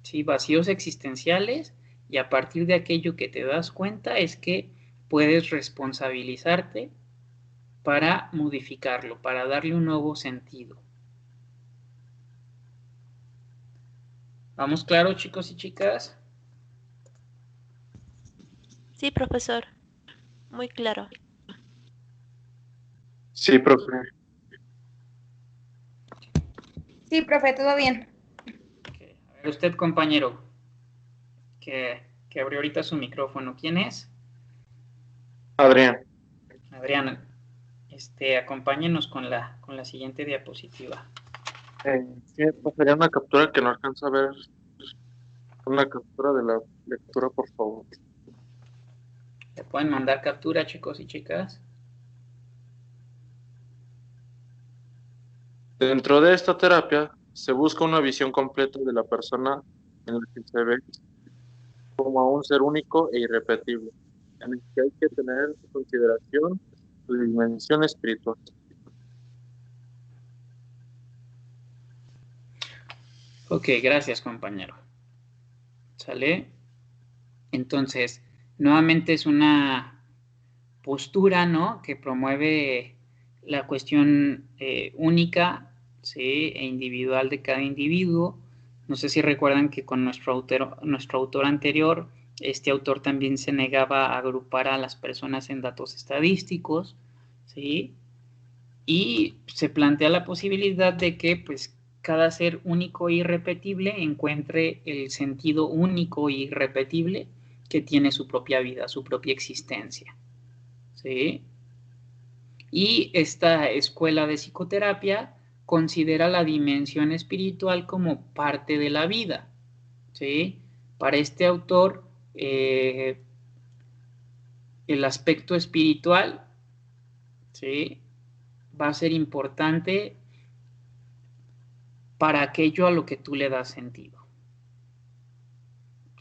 ¿sí? Vacíos existenciales, y a partir de aquello que te das cuenta es que puedes responsabilizarte para modificarlo, para darle un nuevo sentido. ¿Vamos claro, chicos y chicas? Sí, profesor. Muy claro. Sí, profe. Sí, profe, todo bien. Okay. A ver, usted, compañero, que abrió ahorita su micrófono. ¿Quién es? Adrián. Adriana. Acompáñenos con la siguiente diapositiva. Sí, sería una captura que no alcanza a ver. Una captura de la lectura, por favor. ¿Le pueden mandar captura, chicos y chicas? Dentro de esta terapia se busca una visión completa de la persona en la que se ve como a un ser único e irrepetible, en el que hay que tener en consideración su dimensión espiritual. Ok, gracias, compañero. ¿Sale? Entonces, nuevamente es una postura, ¿no? Que promueve la cuestión única, ¿sí? E individual de cada individuo. No sé si recuerdan que con nuestro autor anterior, este autor también se negaba a agrupar a las personas en datos estadísticos, ¿sí? Y se plantea la posibilidad de que, pues, cada ser único e irrepetible encuentre el sentido único e irrepetible que tiene su propia vida, su propia existencia, ¿sí? Y esta escuela de psicoterapia considera la dimensión espiritual como parte de la vida, ¿sí? Para este autor, el aspecto espiritual, ¿sí?, va a ser importante para aquello a lo que tú le das sentido,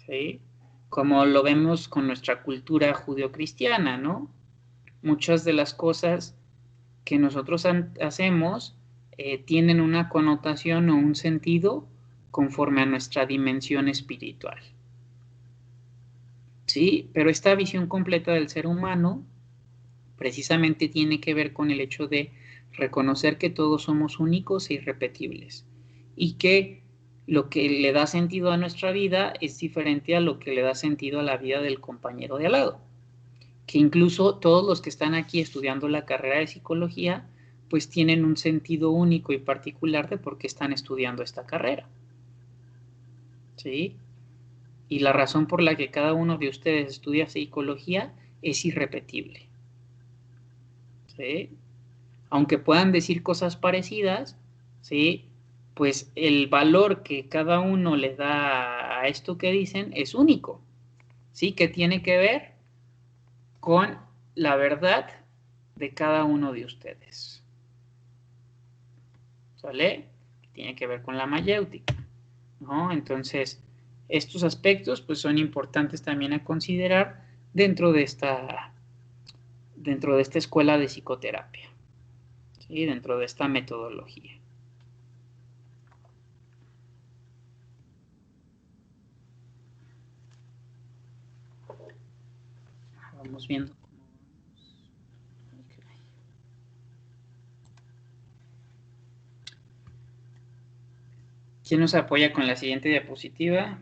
¿sí? Como lo vemos con nuestra cultura judeocristiana, ¿no? Muchas de las cosas que nosotros hacemos tienen una connotación o un sentido conforme a nuestra dimensión espiritual, ¿sí? Pero esta visión completa del ser humano precisamente tiene que ver con el hecho de reconocer que todos somos únicos e irrepetibles y que lo que le da sentido a nuestra vida es diferente a lo que le da sentido a la vida del compañero de al lado. Que incluso todos los que están aquí estudiando la carrera de psicología, pues tienen un sentido único y particular de por qué están estudiando esta carrera, ¿sí? Y la razón por la que cada uno de ustedes estudia psicología es irrepetible, ¿sí? Aunque puedan decir cosas parecidas, ¿sí?, pues el valor que cada uno le da a esto que dicen es único, ¿sí? Que tiene que ver con la verdad de cada uno de ustedes, ¿sale? Tiene que ver con la mayéutica, ¿no? Entonces, estos aspectos pues son importantes también a considerar dentro de esta escuela de psicoterapia, ¿sí?, dentro de esta metodología. Vamos viendo cómo vamos. Okay. ¿Quién nos apoya con la siguiente diapositiva?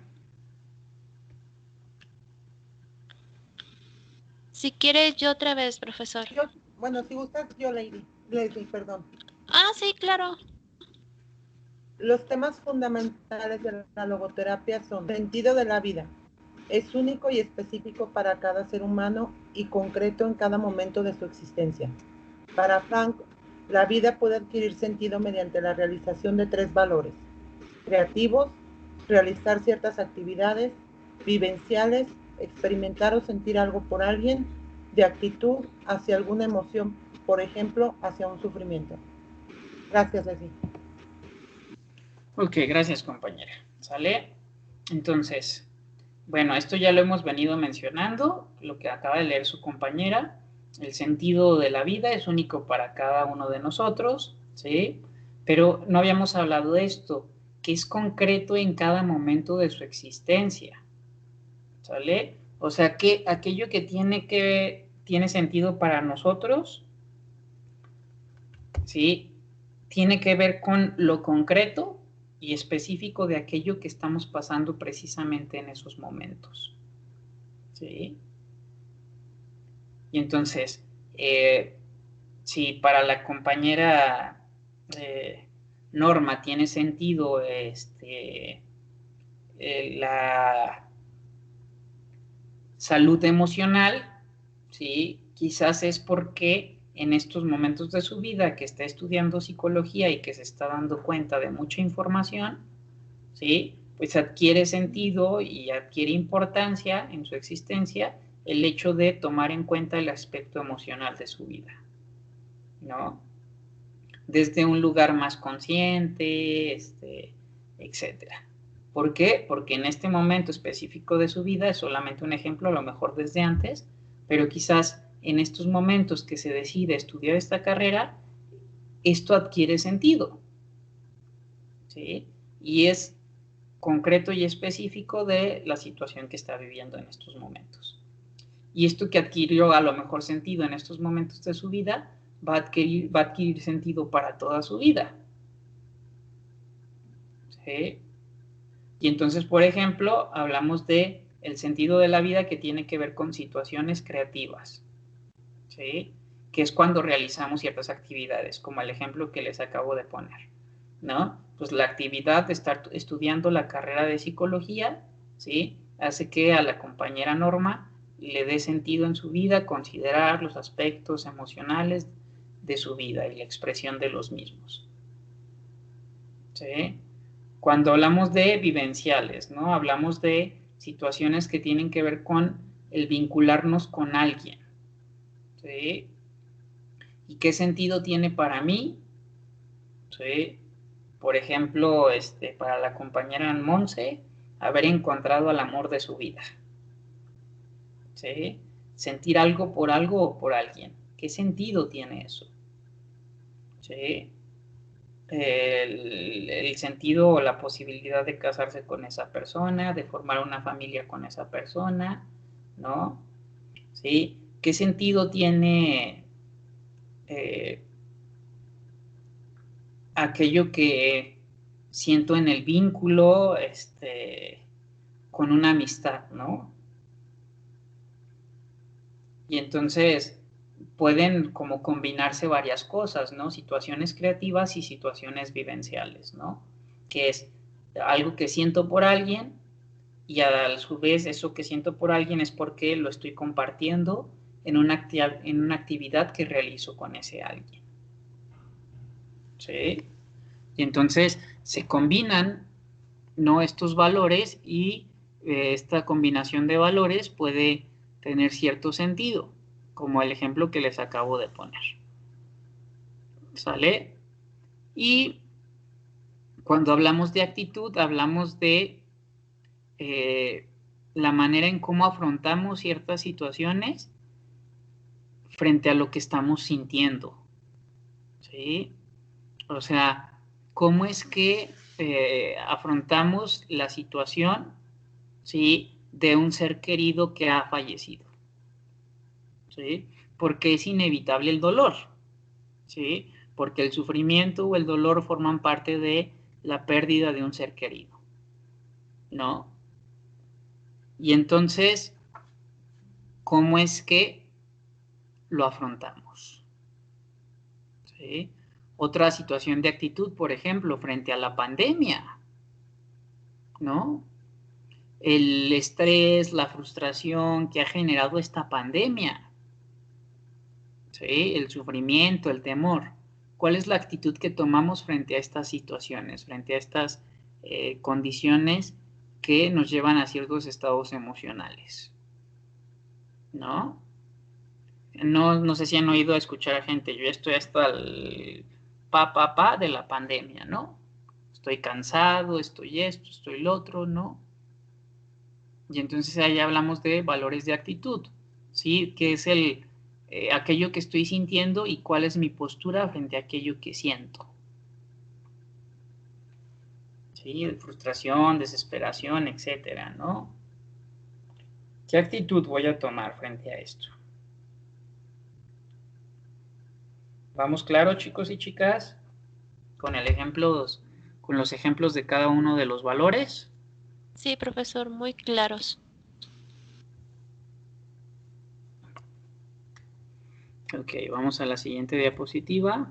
Si quiere, yo otra vez, profesor. Bueno, si gustas, yo, Leslie, perdón. Ah, sí, claro. Los temas fundamentales de la logoterapia son sentido de la vida. Es único y específico para cada ser humano y concreto en cada momento de su existencia. Para Frank, la vida puede adquirir sentido mediante la realización de 3 valores: creativos, realizar ciertas actividades, vivenciales, experimentar o sentir algo por alguien, de actitud hacia alguna emoción, por ejemplo, hacia un sufrimiento. Gracias, Leslie. Ok, gracias, compañera. ¿Sale? Entonces, bueno, esto ya lo hemos venido mencionando, lo que acaba de leer su compañera. El sentido de la vida es único para cada uno de nosotros, ¿sí? Pero no habíamos hablado de esto, que es concreto en cada momento de su existencia, ¿sale? O sea, que aquello que tiene sentido para nosotros, ¿sí?, tiene que ver con lo concreto y específico de aquello que estamos pasando precisamente en esos momentos, ¿sí? Y entonces, si para la compañera Norma tiene sentido la salud emocional, ¿sí?, quizás es porque en estos momentos de su vida que está estudiando psicología y que se está dando cuenta de mucha información, ¿sí?, pues adquiere sentido y adquiere importancia en su existencia el hecho de tomar en cuenta el aspecto emocional de su vida, ¿no? Desde un lugar más consciente, etcétera. ¿Por qué? Porque en este momento específico de su vida, es solamente un ejemplo, a lo mejor desde antes, pero quizás en estos momentos que se decide estudiar esta carrera, esto adquiere sentido, ¿sí? Y es concreto y específico de la situación que está viviendo en estos momentos. Y esto que adquirió a lo mejor sentido en estos momentos de su vida, va a adquirir sentido para toda su vida, ¿sí? Y entonces, por ejemplo, hablamos de el sentido de la vida que tiene que ver con situaciones creativas, ¿sí? que es cuando realizamos ciertas actividades, como el ejemplo que les acabo de poner, ¿no? Pues la actividad de estar estudiando la carrera de psicología, ¿sí? Hace que a la compañera Norma le dé sentido en su vida considerar los aspectos emocionales de su vida y la expresión de los mismos, ¿sí? Cuando hablamos de vivenciales, ¿no? Hablamos de situaciones que tienen que ver con el vincularnos con alguien, ¿sí? ¿Y qué sentido tiene para mí? ¿Sí? Por ejemplo, para la compañera Monse, haber encontrado al amor de su vida, ¿sí? Sentir algo o por alguien. ¿Qué sentido tiene eso? ¿Sí? El sentido o la posibilidad de casarse con esa persona, de formar una familia con esa persona, ¿no? ¿Sí? ¿Qué sentido tiene aquello que siento en el vínculo con una amistad, ¿no? Y entonces pueden como combinarse varias cosas, ¿no? Situaciones creativas y situaciones vivenciales, ¿no? Que es algo que siento por alguien y a su vez eso que siento por alguien es porque lo estoy compartiendo en una actividad que realizo con ese alguien. ¿Sí? Y entonces se combinan, ¿no? Estos valores y esta combinación de valores puede tener cierto sentido, como el ejemplo que les acabo de poner. ¿Sale? Y cuando hablamos de actitud, hablamos de la manera en cómo afrontamos ciertas situaciones frente a lo que estamos sintiendo. ¿Sí? O sea, cómo es que afrontamos la situación, ¿sí?, de un ser querido que ha fallecido, ¿sí? Porque es inevitable el dolor, ¿sí? Porque el sufrimiento o el dolor forman parte de la pérdida de un ser querido, ¿no? Y entonces, ¿cómo es que lo afrontamos? ¿Sí? Otra situación de actitud, por ejemplo, frente a la pandemia, ¿no? El estrés, la frustración que ha generado esta pandemia, ¿sí? El sufrimiento, el temor. ¿Cuál es la actitud que tomamos frente a estas situaciones, frente a estas condiciones que nos llevan a ciertos estados emocionales? ¿No? No sé si han oído escuchar a gente, yo estoy hasta el pa de la pandemia, ¿no? Estoy cansado, estoy esto, estoy lo otro, ¿no? Y entonces ahí hablamos de valores de actitud, ¿sí? Que es aquello que estoy sintiendo y cuál es mi postura frente a aquello que siento. ¿Sí? Frustración, desesperación, etcétera, ¿no? ¿Qué actitud voy a tomar frente a esto? ¿Vamos claro, chicos y chicas? Con los ejemplos de cada uno de los valores. Sí, profesor, muy claros. Ok, vamos a la siguiente diapositiva.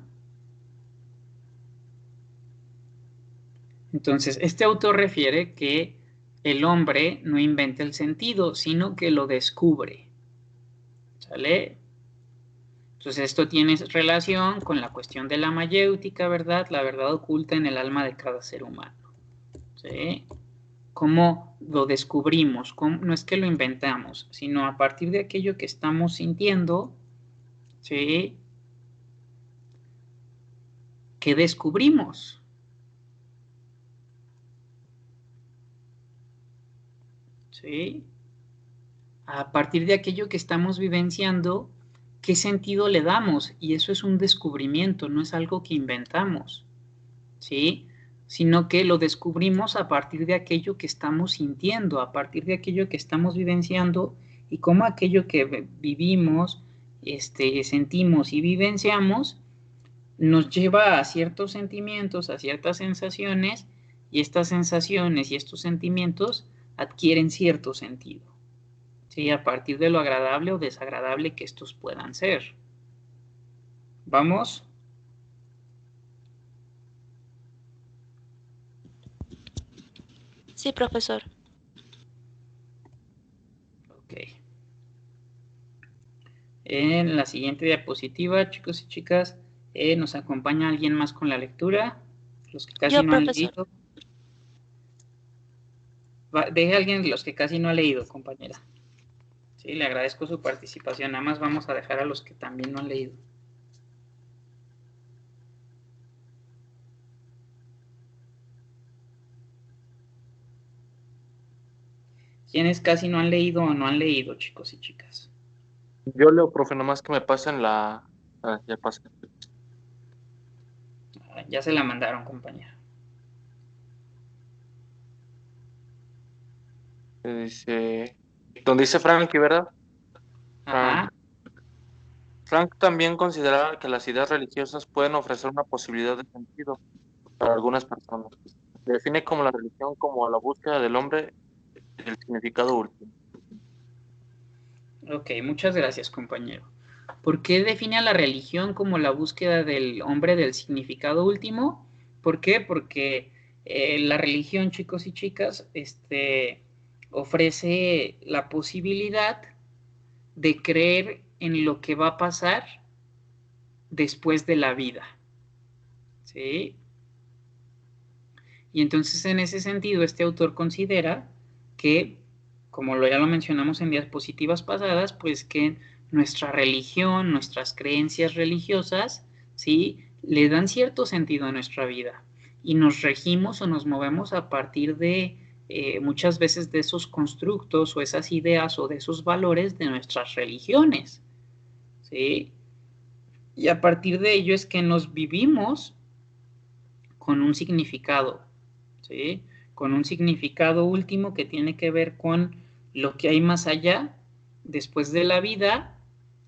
Entonces, este autor refiere que el hombre no inventa el sentido, sino que lo descubre. ¿Sale? Entonces, esto tiene relación con la cuestión de la mayéutica, ¿verdad? La verdad oculta en el alma de cada ser humano. ¿Sí? ¿Cómo lo descubrimos? No es que lo inventamos, sino a partir de aquello que estamos sintiendo, ¿sí?, ¿qué descubrimos? ¿Sí? A partir de aquello que estamos vivenciando, ¿qué sentido le damos? Y eso es un descubrimiento, no es algo que inventamos, ¿sí? Sino que lo descubrimos a partir de aquello que estamos sintiendo, a partir de aquello que estamos vivenciando y cómo aquello que vivimos, sentimos y vivenciamos nos lleva a ciertos sentimientos, a ciertas sensaciones, y estas sensaciones y estos sentimientos adquieren cierto sentido, ¿sí? A partir de lo agradable o desagradable que estos puedan ser. ¿Vamos? Sí, profesor. Ok. En la siguiente diapositiva, chicos y chicas, ¿nos acompaña alguien más con la lectura? Los que casi Yo, no han profesor. leído. Deje a alguien de los que casi no ha leído, compañera. Sí, le agradezco su participación. Nada más vamos a dejar a los que también no han leído. ¿Quiénes casi no han leído o no han leído, chicos y chicas? Yo leo, profe, nomás que me pasen la... ya pasé. Ya se la mandaron, compañera. Dice... Donde dice Frankie, ¿verdad? Ajá. Frank también consideraba que las ideas religiosas pueden ofrecer una posibilidad de sentido para algunas personas. Define como la religión como la búsqueda del hombre del significado último. Ok, muchas gracias, compañero. ¿Por qué define a la religión como la búsqueda del hombre del significado último? ¿Por qué? Porque la religión, chicos y chicas, ofrece la posibilidad de creer en lo que va a pasar después de la vida. ¿Sí? Y entonces, en ese sentido, este autor considera que, como ya lo mencionamos en diapositivas pasadas, pues que nuestra religión, nuestras creencias religiosas, ¿sí?, le dan cierto sentido a nuestra vida y nos regimos o nos movemos a partir de muchas veces de esos constructos o esas ideas o de esos valores de nuestras religiones, ¿sí? Y a partir de ello es que nos vivimos con un significado, ¿sí? Con un significado último que tiene que ver con lo que hay más allá, después de la vida,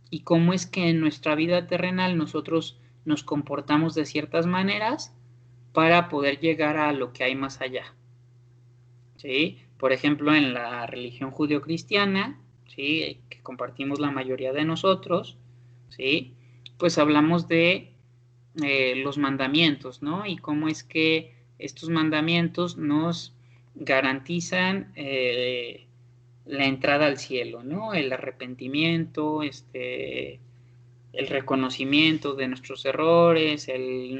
y cómo es que en nuestra vida terrenal nosotros nos comportamos de ciertas maneras para poder llegar a lo que hay más allá, ¿sí? Por ejemplo, en la religión judeocristiana, ¿sí?, que compartimos la mayoría de nosotros, ¿sí?, pues hablamos de los mandamientos, ¿no? Y cómo es que estos mandamientos nos garantizan la entrada al cielo, ¿no? El arrepentimiento, el reconocimiento de nuestros errores, el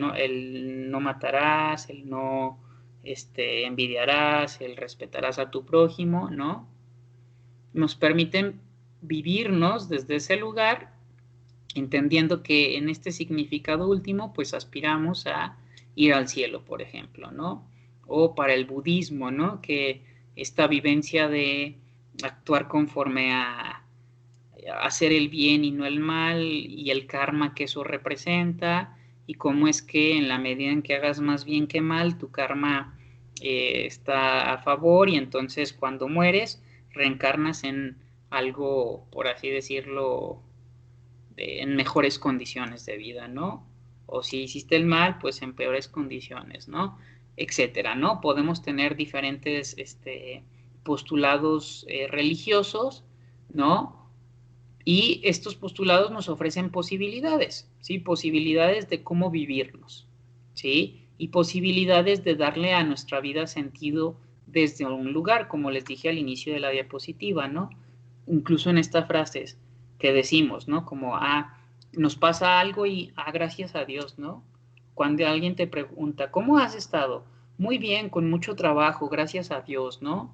no matarás, el no envidiarás, el respetarás a tu prójimo, ¿no? Nos permiten vivirnos desde ese lugar, entendiendo que en este significado último, pues aspiramos a ir al cielo, por ejemplo, ¿no? O para el budismo, ¿no? Que esta vivencia de actuar conforme a hacer el bien y no el mal, y el karma que eso representa, y cómo es que en la medida en que hagas más bien que mal, tu karma está a favor, y entonces cuando mueres, reencarnas en algo, por así decirlo, en mejores condiciones de vida, ¿no? O si hiciste el mal, pues en peores condiciones, ¿no? Etcétera, ¿no? Podemos tener diferentes postulados religiosos, ¿no? Y estos postulados nos ofrecen posibilidades, ¿sí? Posibilidades de cómo vivirnos, ¿sí? Y posibilidades de darle a nuestra vida sentido desde un lugar, como les dije al inicio de la diapositiva, ¿no? Incluso en estas frases que decimos, ¿no? Como, nos pasa algo y, gracias a Dios, ¿no? Cuando alguien te pregunta, ¿cómo has estado? Muy bien, con mucho trabajo, gracias a Dios, ¿no?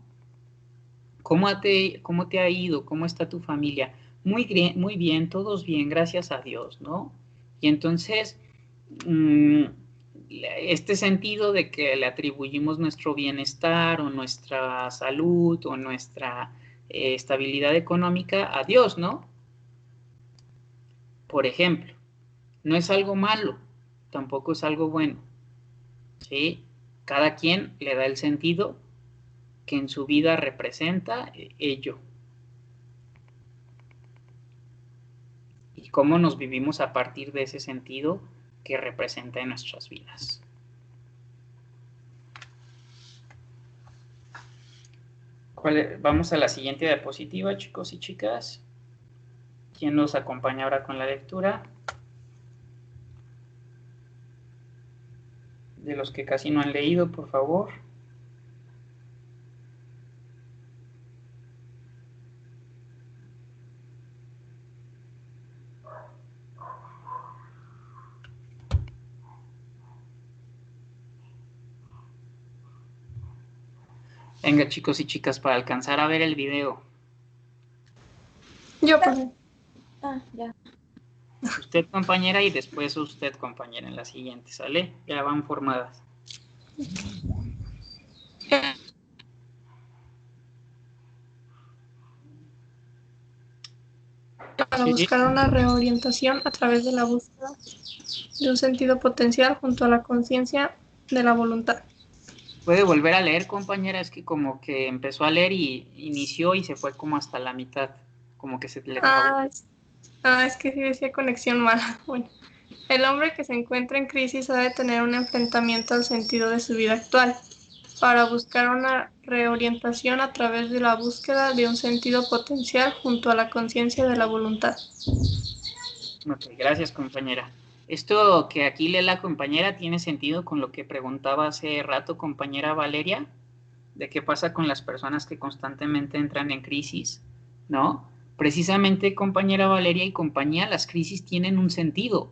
¿Cómo te ha ido? ¿Cómo está tu familia? Muy bien, todos bien, gracias a Dios, ¿no? Y entonces, este sentido de que le atribuimos nuestro bienestar o nuestra salud o nuestra estabilidad económica a Dios, ¿no? Por ejemplo, no es algo malo, tampoco es algo bueno, ¿sí? Cada quien le da el sentido que en su vida representa ello. Y cómo nos vivimos a partir de ese sentido que representa en nuestras vidas. Vamos a la siguiente diapositiva, chicos y chicas. ¿Quién nos acompaña ahora con la lectura? de los que casi no han leído, por favor. Venga, chicos y chicas, para alcanzar a ver el video. Yo, profe. Ya. Usted, compañera, y después usted, compañera, en la siguiente, ¿sale? Ya van formadas. Para buscar una reorientación a través de la búsqueda de un sentido potencial junto a la conciencia de la voluntad. ¿Puede volver a leer, compañera? Es que como que empezó a leer y inició y se fue como hasta la mitad. Como que se le trabó. Es que sí decía conexión mala. Bueno, el hombre que se encuentra en crisis ha de tener un enfrentamiento al sentido de su vida actual para buscar una reorientación a través de la búsqueda de un sentido potencial junto a la conciencia de la voluntad. Ok, gracias, compañera. Esto que aquí lee la compañera tiene sentido con lo que preguntaba hace rato, compañera Valeria, de qué pasa con las personas que constantemente entran en crisis, ¿no? Precisamente, compañera Valeria y compañía, las crisis tienen un sentido,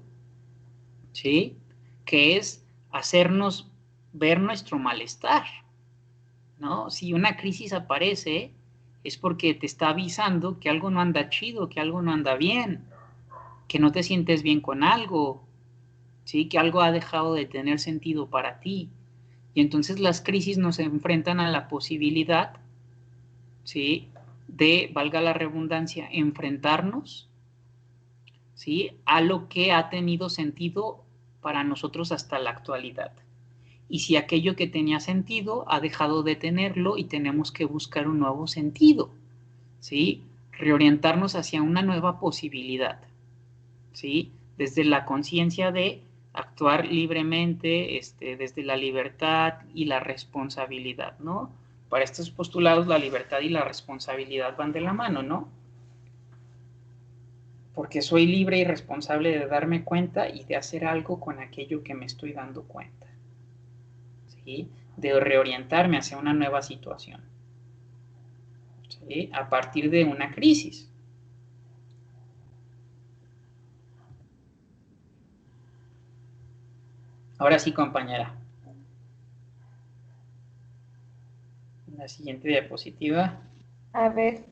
¿sí? Que es hacernos ver nuestro malestar, ¿no? Si una crisis aparece, es porque te está avisando que algo no anda chido, que algo no anda bien, que no te sientes bien con algo, ¿sí? Que algo ha dejado de tener sentido para ti. Y entonces las crisis nos enfrentan a la posibilidad, ¿sí? De, valga la redundancia, enfrentarnos, ¿sí? A lo que ha tenido sentido para nosotros hasta la actualidad. Y si aquello que tenía sentido ha dejado de tenerlo y tenemos que buscar un nuevo sentido, ¿sí? Reorientarnos hacia una nueva posibilidad, ¿sí? Desde la conciencia de actuar libremente, desde la libertad y la responsabilidad, ¿no? Para estos postulados la libertad y la responsabilidad van de la mano, ¿no? Porque soy libre y responsable de darme cuenta y de hacer algo con aquello que me estoy dando cuenta, ¿sí? De reorientarme hacia una nueva situación, ¿sí? A partir de una crisis. Ahora sí, compañera. La siguiente diapositiva. A ver,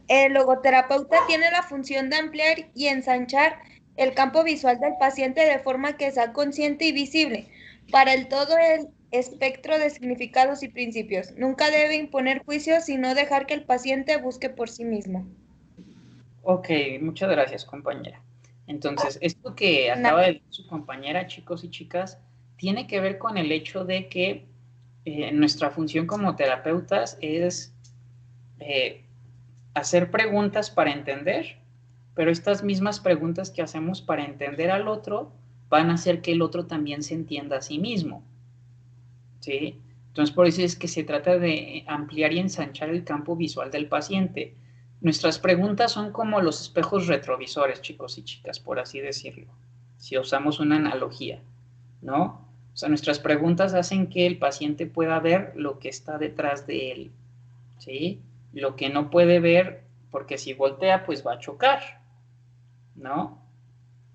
el logoterapeuta tiene la función de ampliar y ensanchar el campo visual del paciente de forma que sea consciente y visible para todo el espectro de significados y principios. Nunca debe imponer juicios, sino dejar que el paciente busque por sí mismo. Ok, muchas gracias, compañera. Entonces, esto que acaba de decir su compañera, chicos y chicas, tiene que ver con el hecho de que nuestra función como terapeutas es hacer preguntas para entender, pero estas mismas preguntas que hacemos para entender al otro van a hacer que el otro también se entienda a sí mismo, ¿sí? Entonces, por eso es que se trata de ampliar y ensanchar el campo visual del paciente. Nuestras preguntas son como los espejos retrovisores, chicos y chicas, por así decirlo, si usamos una analogía, ¿no? O sea, nuestras preguntas hacen que el paciente pueda ver lo que está detrás de él, ¿sí? Lo que no puede ver, porque si voltea, pues va a chocar, ¿no?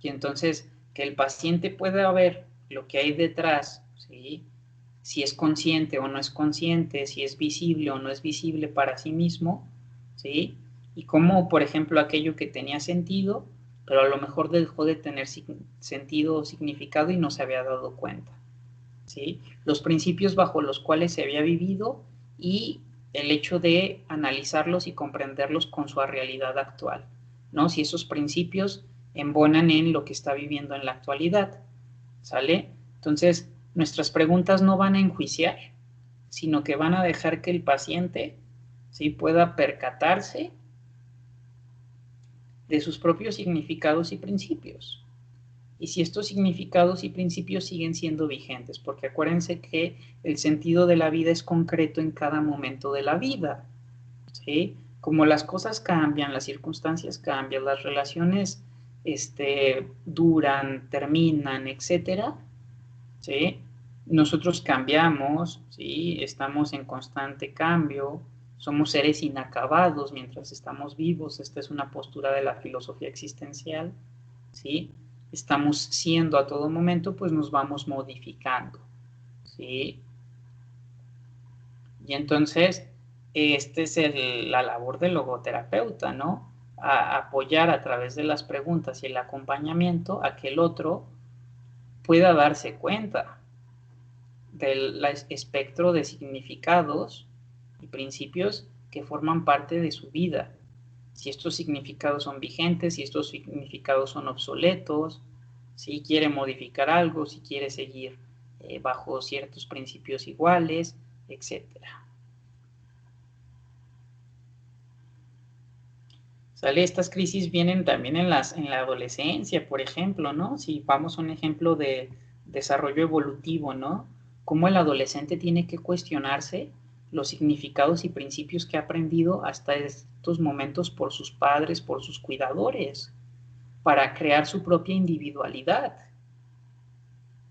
Y entonces, que el paciente pueda ver lo que hay detrás, ¿sí? Si es consciente o no es consciente, si es visible o no es visible para sí mismo, ¿sí? Y cómo, por ejemplo, aquello que tenía sentido, pero a lo mejor dejó de tener sentido o significado y no se había dado cuenta, ¿sí? Los principios bajo los cuales se había vivido y el hecho de analizarlos y comprenderlos con su realidad actual, ¿no? Si esos principios embonan en lo que está viviendo en la actualidad, ¿sale? Entonces, nuestras preguntas no van a enjuiciar, sino que van a dejar que el paciente, ¿sí?, pueda percatarse de sus propios significados y principios. Y si estos significados y principios siguen siendo vigentes, porque acuérdense que el sentido de la vida es concreto en cada momento de la vida, ¿sí? Como las cosas cambian, las circunstancias cambian, las relaciones duran, terminan, etcétera, ¿sí? nosotros cambiamos, ¿sí? Estamos en constante cambio, somos seres inacabados mientras estamos vivos. Esta es una postura de la filosofía existencial, ¿sí? Estamos siendo a todo momento, pues nos vamos modificando, ¿sí? Y entonces, esta es la labor del logoterapeuta, ¿no? Apoyar a través de las preguntas y el acompañamiento a que el otro pueda darse cuenta del espectro de significados y principios que forman parte de su vida. Si estos significados son vigentes, si estos significados son obsoletos, si quiere modificar algo, si quiere seguir bajo ciertos principios iguales, etcétera. ¿Sale? Estas crisis vienen también en la adolescencia, por ejemplo, ¿no? Si vamos a un ejemplo de desarrollo evolutivo, ¿no? Cómo el adolescente tiene que cuestionarse los significados y principios que ha aprendido hasta estos momentos por sus padres, por sus cuidadores, para crear su propia individualidad,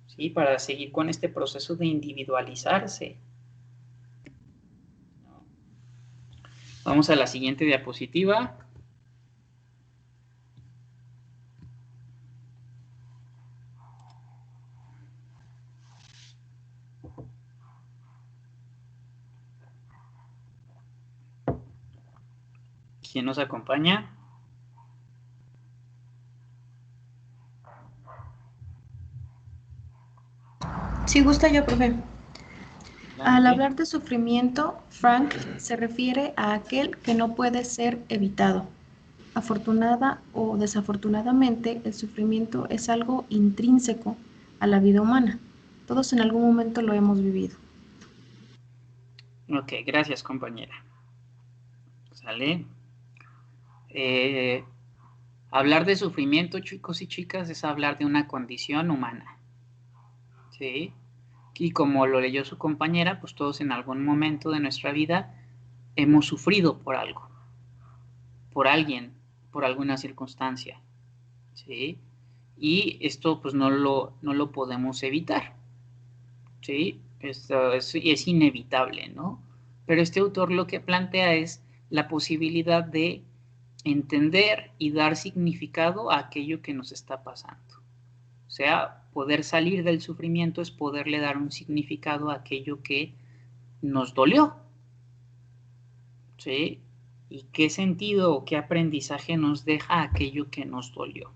¿sí? Para seguir con este proceso de individualizarse. Vamos a la siguiente diapositiva. ¿Quién nos acompaña? Si gusta yo, profe. Al hablar de sufrimiento, Frank se refiere a aquel que no puede ser evitado. Afortunada o desafortunadamente, el sufrimiento es algo intrínseco a la vida humana. Todos en algún momento lo hemos vivido. Ok, gracias, compañera. ¿Sale? Hablar de sufrimiento, chicos y chicas, es hablar de una condición humana. ¿Sí? Y como lo leyó su compañera, pues todos en algún momento de nuestra vida hemos sufrido por algo, por alguien, por alguna circunstancia. ¿Sí? Y esto pues no lo podemos evitar. ¿Sí? Esto es inevitable, ¿no? Pero este autor lo que plantea es la posibilidad de entender y dar significado a aquello que nos está pasando. O sea, poder salir del sufrimiento es poderle dar un significado a aquello que nos dolió. ¿Sí? ¿Y qué sentido o qué aprendizaje nos deja aquello que nos dolió?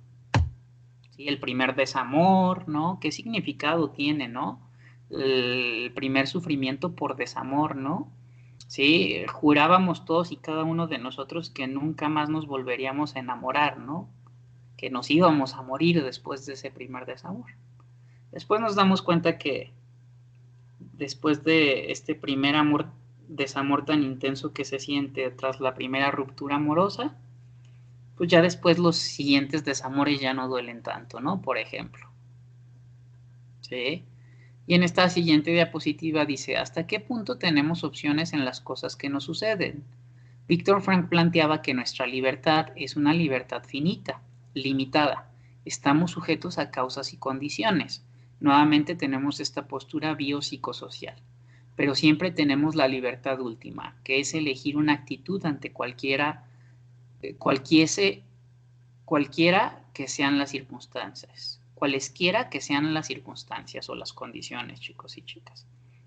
¿Sí? El primer desamor, ¿no? ¿Qué significado tiene, no? El primer sufrimiento por desamor, ¿no? Sí, jurábamos todos y cada uno de nosotros que nunca más nos volveríamos a enamorar, ¿no? Que nos íbamos a morir después de ese primer desamor. Después nos damos cuenta que después de este primer desamor tan intenso que se siente tras la primera ruptura amorosa, pues ya después los siguientes desamores ya no duelen tanto, ¿no? Por ejemplo. ¿Sí? Y en esta siguiente diapositiva dice, ¿hasta qué punto tenemos opciones en las cosas que nos suceden? Víctor Frank planteaba que nuestra libertad es una libertad finita, limitada. Estamos sujetos a causas y condiciones. Nuevamente tenemos esta postura biopsicosocial. Pero siempre tenemos la libertad última, que es elegir una actitud ante cualquiera que sean las circunstancias. Cualesquiera que sean las circunstancias o las condiciones, chicos y chicas.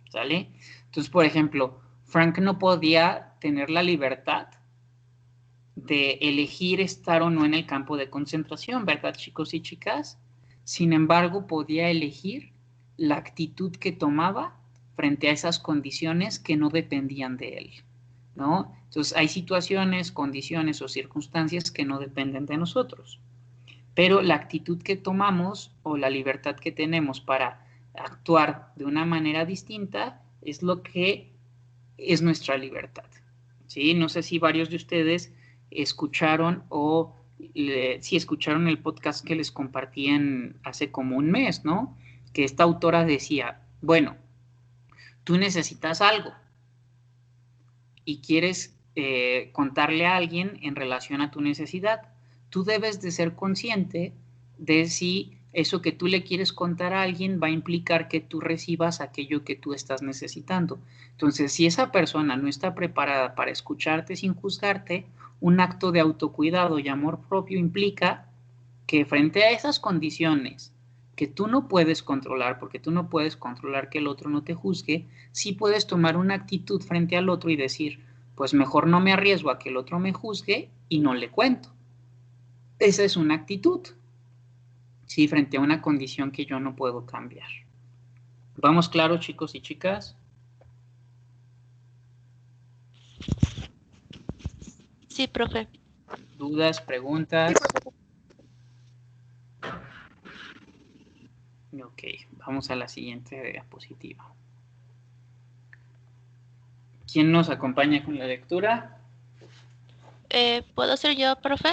¿Sale? Entonces, por ejemplo, Frank no podía tener la libertad de elegir estar o no en el campo de concentración, ¿verdad, chicos y chicas? Sin embargo, podía elegir la actitud que tomaba frente a esas condiciones que no dependían de él, ¿no? Entonces, hay situaciones, condiciones o circunstancias que no dependen de nosotros. Pero la actitud que tomamos o la libertad que tenemos para actuar de una manera distinta es lo que es nuestra libertad. ¿Sí? No sé si varios de ustedes escucharon o si escucharon el podcast que les compartí hace como un mes, ¿no? Que esta autora decía, bueno, tú necesitas algo y quieres contarle a alguien en relación a tu necesidad. Tú debes de ser consciente de si eso que tú le quieres contar a alguien va a implicar que tú recibas aquello que tú estás necesitando. Entonces, si esa persona no está preparada para escucharte sin juzgarte, un acto de autocuidado y amor propio implica que frente a esas condiciones que tú no puedes controlar, porque tú no puedes controlar que el otro no te juzgue, sí puedes tomar una actitud frente al otro y decir, pues mejor no me arriesgo a que el otro me juzgue y no le cuento. Esa es una actitud, sí, frente a una condición que yo no puedo cambiar. ¿Vamos claros, chicos y chicas? Sí, profe. ¿Dudas, preguntas? Ok, vamos a la siguiente diapositiva. ¿Quién nos acompaña con la lectura? ¿Puedo ser yo, profe?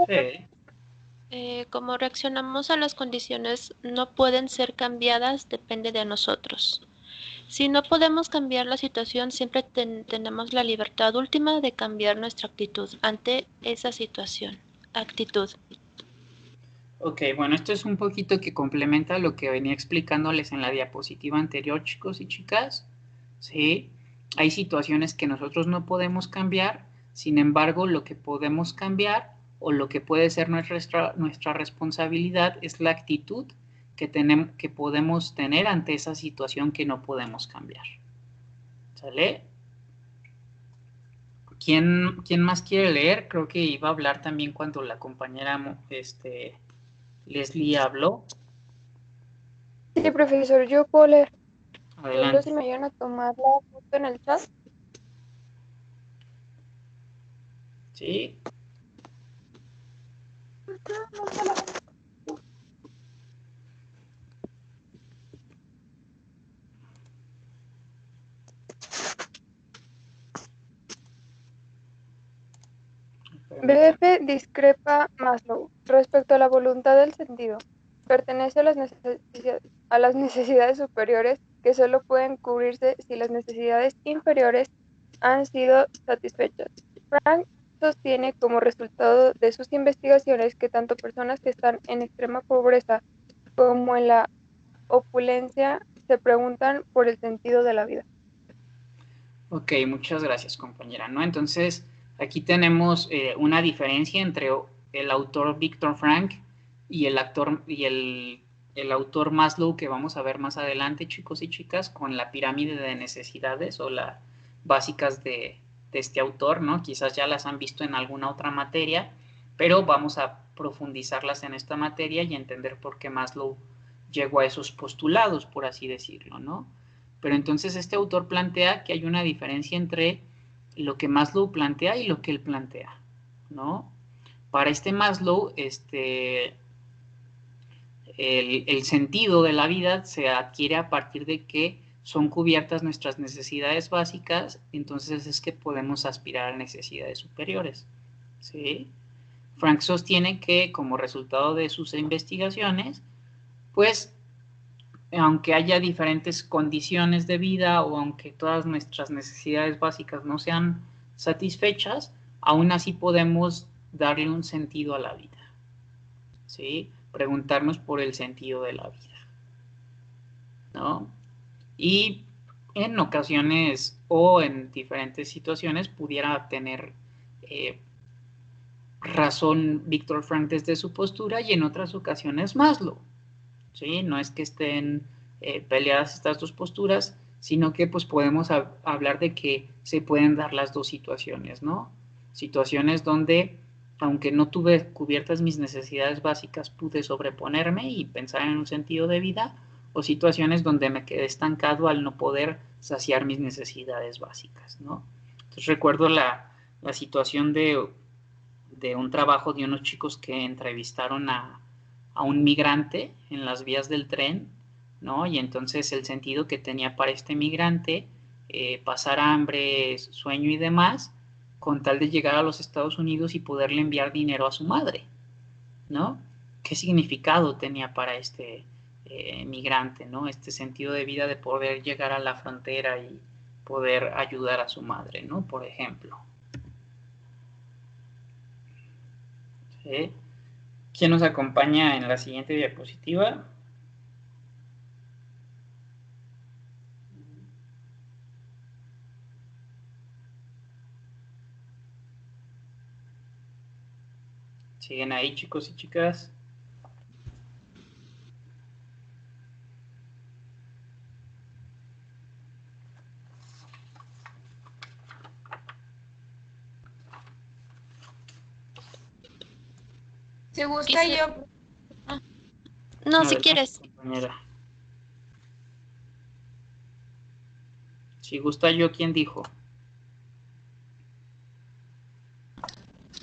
Sí. Como reaccionamos a las condiciones no pueden ser cambiadas, depende de nosotros. Si no podemos cambiar la situación, siempre tenemos la libertad última de cambiar nuestra actitud ante esa situación. Actitud. Ok, bueno, esto es un poquito que complementa lo que venía explicándoles en la diapositiva anterior, chicos y chicas. Sí, hay situaciones que nosotros no podemos cambiar, sin embargo, lo que podemos cambiar o lo que puede ser nuestra responsabilidad es la actitud que podemos tener ante esa situación que no podemos cambiar. ¿Sale? ¿Quién más quiere leer? Creo que iba a hablar también cuando la compañera Leslie habló. Sí, profesor, yo puedo leer. Adelante. Si me ayudan a tomar la foto en el chat. Sí. BF discrepa Maslow respecto a la voluntad del sentido. Pertenece a las necesidades superiores que solo pueden cubrirse si las necesidades inferiores han sido satisfechas. Frank sostiene como resultado de sus investigaciones que tanto personas que están en extrema pobreza como en la opulencia se preguntan por el sentido de la vida. Ok, muchas gracias, compañera, ¿no? Entonces, aquí tenemos una diferencia entre el autor Viktor Frank y el autor Maslow, que vamos a ver más adelante, chicos y chicas, con la pirámide de necesidades o las básicas de este autor, ¿no? Quizás ya las han visto en alguna otra materia, pero vamos a profundizarlas en esta materia y entender por qué Maslow llegó a esos postulados, por así decirlo, ¿no? Pero entonces este autor plantea que hay una diferencia entre lo que Maslow plantea y lo que él plantea, ¿no? Para este Maslow, el sentido de la vida se adquiere a partir de que son cubiertas nuestras necesidades básicas, entonces es que podemos aspirar a necesidades superiores, ¿sí? Frank sostiene que como resultado de sus investigaciones, pues aunque haya diferentes condiciones de vida o aunque todas nuestras necesidades básicas no sean satisfechas, aún así podemos darle un sentido a la vida, ¿sí? Preguntarnos por el sentido de la vida, ¿no? Y en ocasiones o en diferentes situaciones pudiera tener razón Viktor Frank desde su postura y en otras ocasiones Maslow, ¿sí? No es que estén peleadas estas dos posturas, sino que pues podemos hablar de que se pueden dar las dos situaciones, ¿no? Situaciones donde, aunque no tuve cubiertas mis necesidades básicas, pude sobreponerme y pensar en un sentido de vida, o situaciones donde me quedé estancado al no poder saciar mis necesidades básicas, ¿no? Entonces recuerdo la situación de un trabajo de unos chicos que entrevistaron a un migrante en las vías del tren, ¿no? Y entonces el sentido que tenía para este migrante, pasar hambre, sueño y demás, con tal de llegar a los Estados Unidos y poderle enviar dinero a su madre, ¿no? ¿Qué significado tenía para este migrante, ¿no? Este sentido de vida de poder llegar a la frontera y poder ayudar a su madre, ¿no? Por ejemplo. ¿Sí? ¿Quién nos acompaña en la siguiente diapositiva? ¿Siguen ahí, chicos y chicas? Si gusta yo. No, si Adelante, quieres. compañera. Si gusta yo, ¿quién dijo?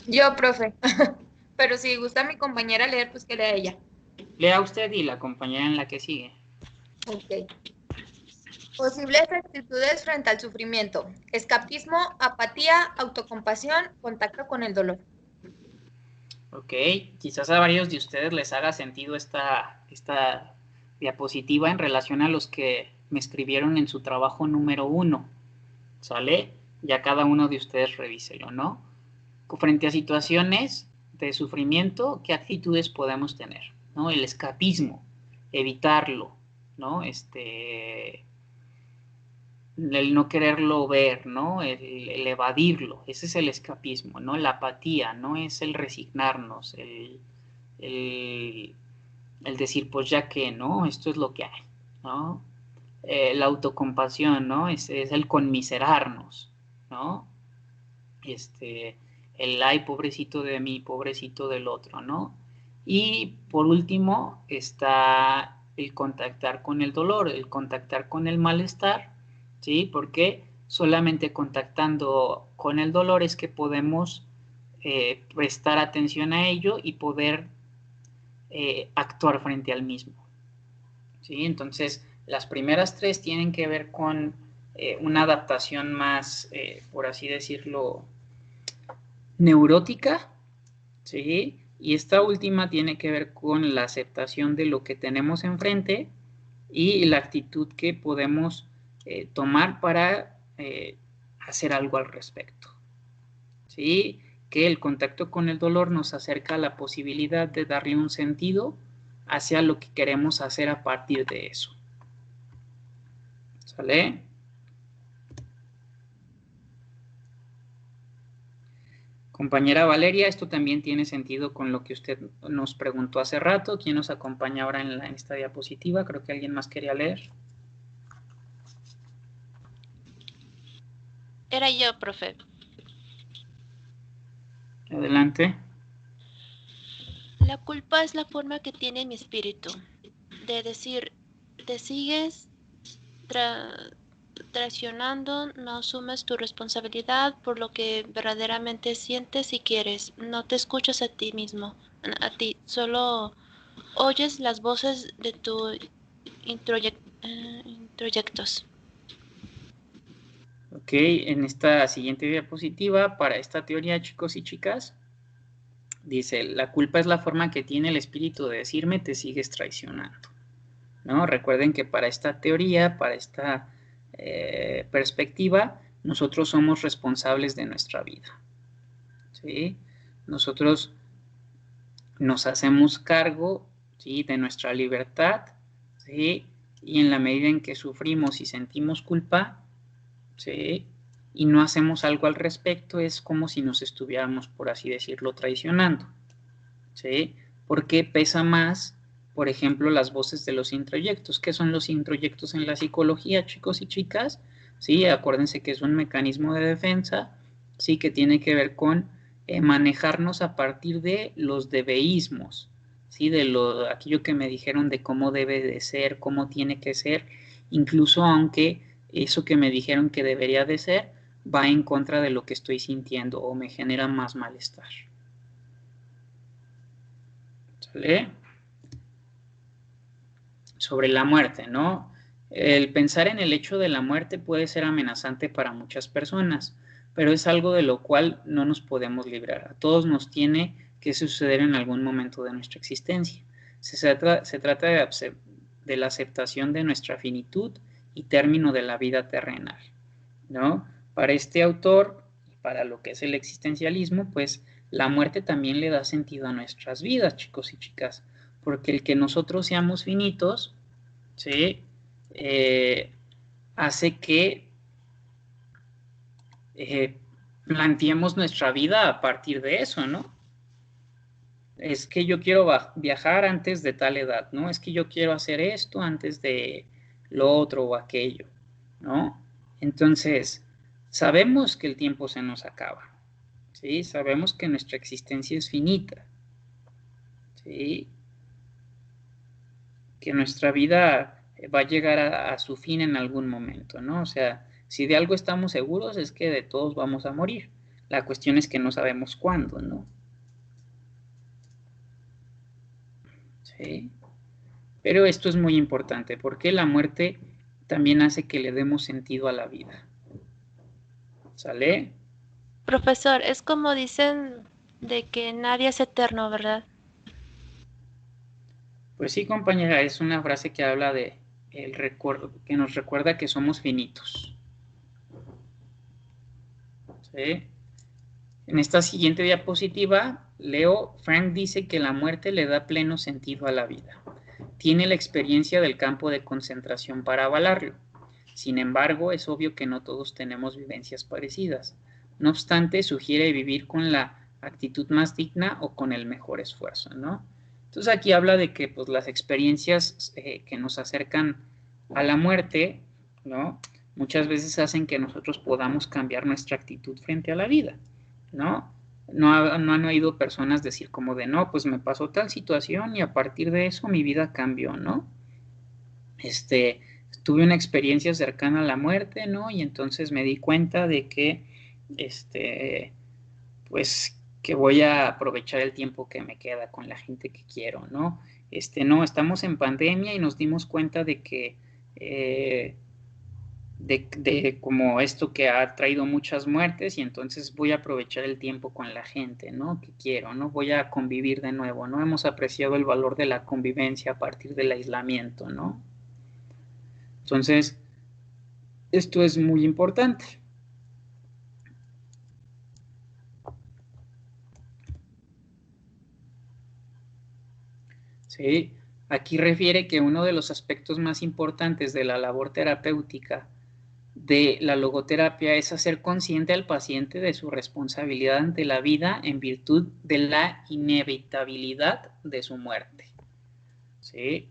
Yo, profe. Pero si gusta mi compañera leer, pues que lea ella. Lea usted y la compañera en la que sigue. Ok. Posibles actitudes frente al sufrimiento. Escapismo, apatía, autocompasión, contacto con el dolor. Ok, quizás a varios de ustedes les haga sentido esta diapositiva en relación a los que me escribieron en su trabajo número 1, ¿sale? Ya cada uno de ustedes revíselo, ¿no? Frente a situaciones de sufrimiento, ¿qué actitudes podemos tener? ¿No? El escapismo, evitarlo, ¿no? El no quererlo ver, ¿no? El evadirlo, ese es el escapismo, ¿no? La apatía, no es el resignarnos, el decir, pues ya que, ¿no? Esto es lo que hay, ¿no? La autocompasión, ¿no? Es el conmiserarnos, ¿no? El ay, pobrecito de mí, pobrecito del otro, ¿no? Y por último está el contactar con el dolor, el contactar con el malestar, ¿sí? Porque solamente contactando con el dolor es que podemos prestar atención a ello y poder actuar frente al mismo, ¿sí? Entonces, las primeras 3 tienen que ver con una adaptación más, por así decirlo, neurótica, ¿sí? Y esta última tiene que ver con la aceptación de lo que tenemos enfrente y la actitud que podemos tomar para hacer algo al respecto, ¿sí? Que el contacto con el dolor nos acerca a la posibilidad de darle un sentido hacia lo que queremos hacer a partir de eso. ¿Sale? Compañera Valeria, esto también tiene sentido con lo que usted nos preguntó hace rato. ¿Quién nos acompaña ahora en esta diapositiva? Creo que alguien más quería leer. Era yo, profe. Adelante. La culpa es la forma que tiene mi espíritu de decir, te sigues traicionando, no asumes tu responsabilidad por lo que verdaderamente sientes y quieres, no te escuchas a ti mismo, a ti, solo oyes las voces de tus introyectos. Ok, en esta siguiente diapositiva, para esta teoría, chicos y chicas, dice, la culpa es la forma que tiene el espíritu de decirme te sigues traicionando, ¿no? Recuerden que para esta teoría, para esta perspectiva, nosotros somos responsables de nuestra vida, ¿sí? Nosotros nos hacemos cargo, ¿sí? De nuestra libertad, ¿sí? Y en la medida en que sufrimos y sentimos culpa, ¿sí? Y no hacemos algo al respecto, es como si nos estuviéramos, por así decirlo, traicionando, ¿sí? Porque pesa más, por ejemplo, las voces de los introyectos. ¿Qué son los introyectos en la psicología, chicos y chicas? Sí, acuérdense que es un mecanismo de defensa, sí, que tiene que ver con manejarnos a partir de los debeísmos, sí, de aquello que me dijeron de cómo debe de ser, cómo tiene que ser, incluso aunque eso que me dijeron que debería de ser va en contra de lo que estoy sintiendo o me genera más malestar. ¿Sale? Sobre la muerte, ¿no? El pensar en el hecho de la muerte puede ser amenazante para muchas personas, pero es algo de lo cual no nos podemos librar. A todos nos tiene que suceder en algún momento de nuestra existencia. Se trata de la aceptación de nuestra finitud y término de la vida terrenal, ¿no? Para este autor, para lo que es el existencialismo, pues la muerte también le da sentido a nuestras vidas, chicos y chicas, porque el que nosotros seamos finitos, ¿sí? Hace que planteemos nuestra vida a partir de eso, ¿no? Es que yo quiero viajar antes de tal edad, ¿no? Es que yo quiero hacer esto antes de lo otro o aquello, ¿no? Entonces, sabemos que el tiempo se nos acaba, ¿sí? Sabemos que nuestra existencia es finita, ¿sí? Que nuestra vida va a llegar a su fin en algún momento, ¿no? O sea, si de algo estamos seguros es que de todos vamos a morir. La cuestión es que no sabemos cuándo, ¿no? ¿Sí? Pero esto es muy importante porque la muerte también hace que le demos sentido a la vida. ¿Sale? Profesor, es como dicen de que nadie es eterno, ¿verdad? Pues sí, compañera, es una frase que habla de el recuerdo, que nos recuerda que somos finitos. ¿Sí? En esta siguiente diapositiva, Leo Frank dice que la muerte le da pleno sentido a la vida. Tiene la experiencia del campo de concentración para avalarlo. Sin embargo, es obvio que no todos tenemos vivencias parecidas. No obstante, sugiere vivir con la actitud más digna o con el mejor esfuerzo, ¿no? Entonces aquí habla de que pues, las experiencias que nos acercan a la muerte, ¿no? Muchas veces hacen que nosotros podamos cambiar nuestra actitud frente a la vida, ¿no? No han oído personas decir como de, no, pues me pasó tal situación y a partir de eso mi vida cambió, ¿no? Tuve una experiencia cercana a la muerte, ¿no? Y entonces me di cuenta de que, pues, que voy a aprovechar el tiempo que me queda con la gente que quiero, ¿no? No, estamos en pandemia y nos dimos cuenta de que, de como esto que ha traído muchas muertes y entonces voy a aprovechar el tiempo con la gente, ¿no? Que quiero, ¿no? Voy a convivir de nuevo, ¿no? Hemos apreciado el valor de la convivencia a partir del aislamiento, ¿no? Entonces, esto es muy importante. ¿Sí? Aquí refiere que uno de los aspectos más importantes de la labor terapéutica de la logoterapia es hacer consciente al paciente de su responsabilidad ante la vida en virtud de la inevitabilidad de su muerte. ¿Sí?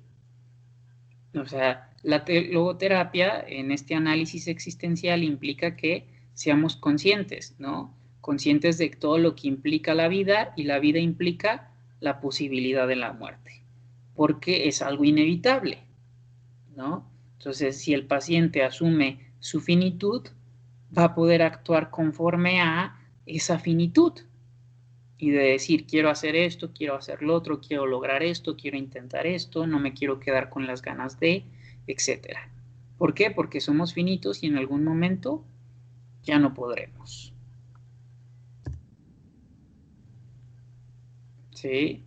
O sea, la logoterapia en este análisis existencial implica que seamos conscientes, ¿no? Conscientes de todo lo que implica la vida y la vida implica la posibilidad de la muerte, porque es algo inevitable, ¿no? Entonces, si el paciente asume su finitud, va a poder actuar conforme a esa finitud y de decir, quiero hacer esto, quiero hacer lo otro, quiero lograr esto, quiero intentar esto, no me quiero quedar con las ganas de, etcétera. ¿Por qué? Porque somos finitos y en algún momento ya no podremos. ¿Sí?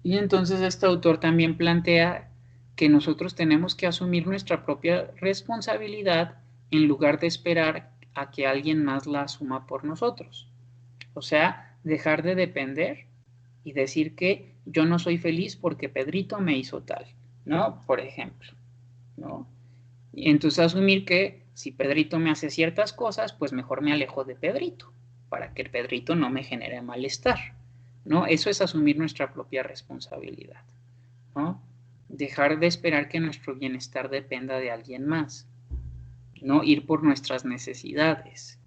Y entonces este autor también plantea que nosotros tenemos que asumir nuestra propia responsabilidad en lugar de esperar a que alguien más la asuma por nosotros. O sea, dejar de depender y decir que yo no soy feliz porque Pedrito me hizo tal, ¿no? Por ejemplo, ¿no? Y entonces asumir que si Pedrito me hace ciertas cosas, pues mejor me alejo de Pedrito, para que el Pedrito no me genere malestar, ¿no? Eso es asumir nuestra propia responsabilidad, ¿no? Dejar de esperar que nuestro bienestar dependa de alguien más, ¿no? Ir por nuestras necesidades.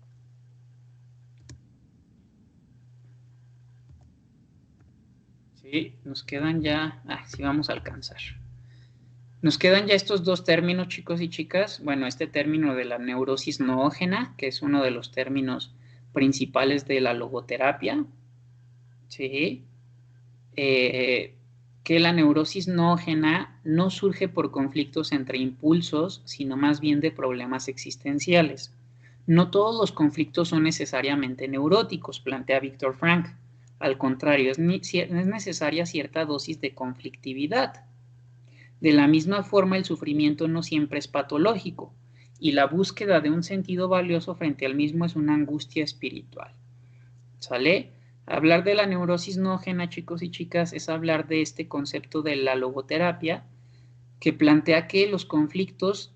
Sí, nos quedan ya, sí vamos a alcanzar. Nos quedan ya estos dos términos, chicos y chicas. Bueno, este término de la neurosis noógena, que es uno de los términos principales de la logoterapia. Sí. Que la neurosis noógena no surge por conflictos entre impulsos, sino más bien de problemas existenciales. No todos los conflictos son necesariamente neuróticos, plantea Viktor Frankl. Al contrario, es necesaria cierta dosis de conflictividad. De la misma forma, el sufrimiento no siempre es patológico, y la búsqueda de un sentido valioso frente al mismo es una angustia espiritual. ¿Sale? Hablar de la neurosis nógena, chicos y chicas, es hablar de este concepto de la logoterapia, que plantea que los conflictos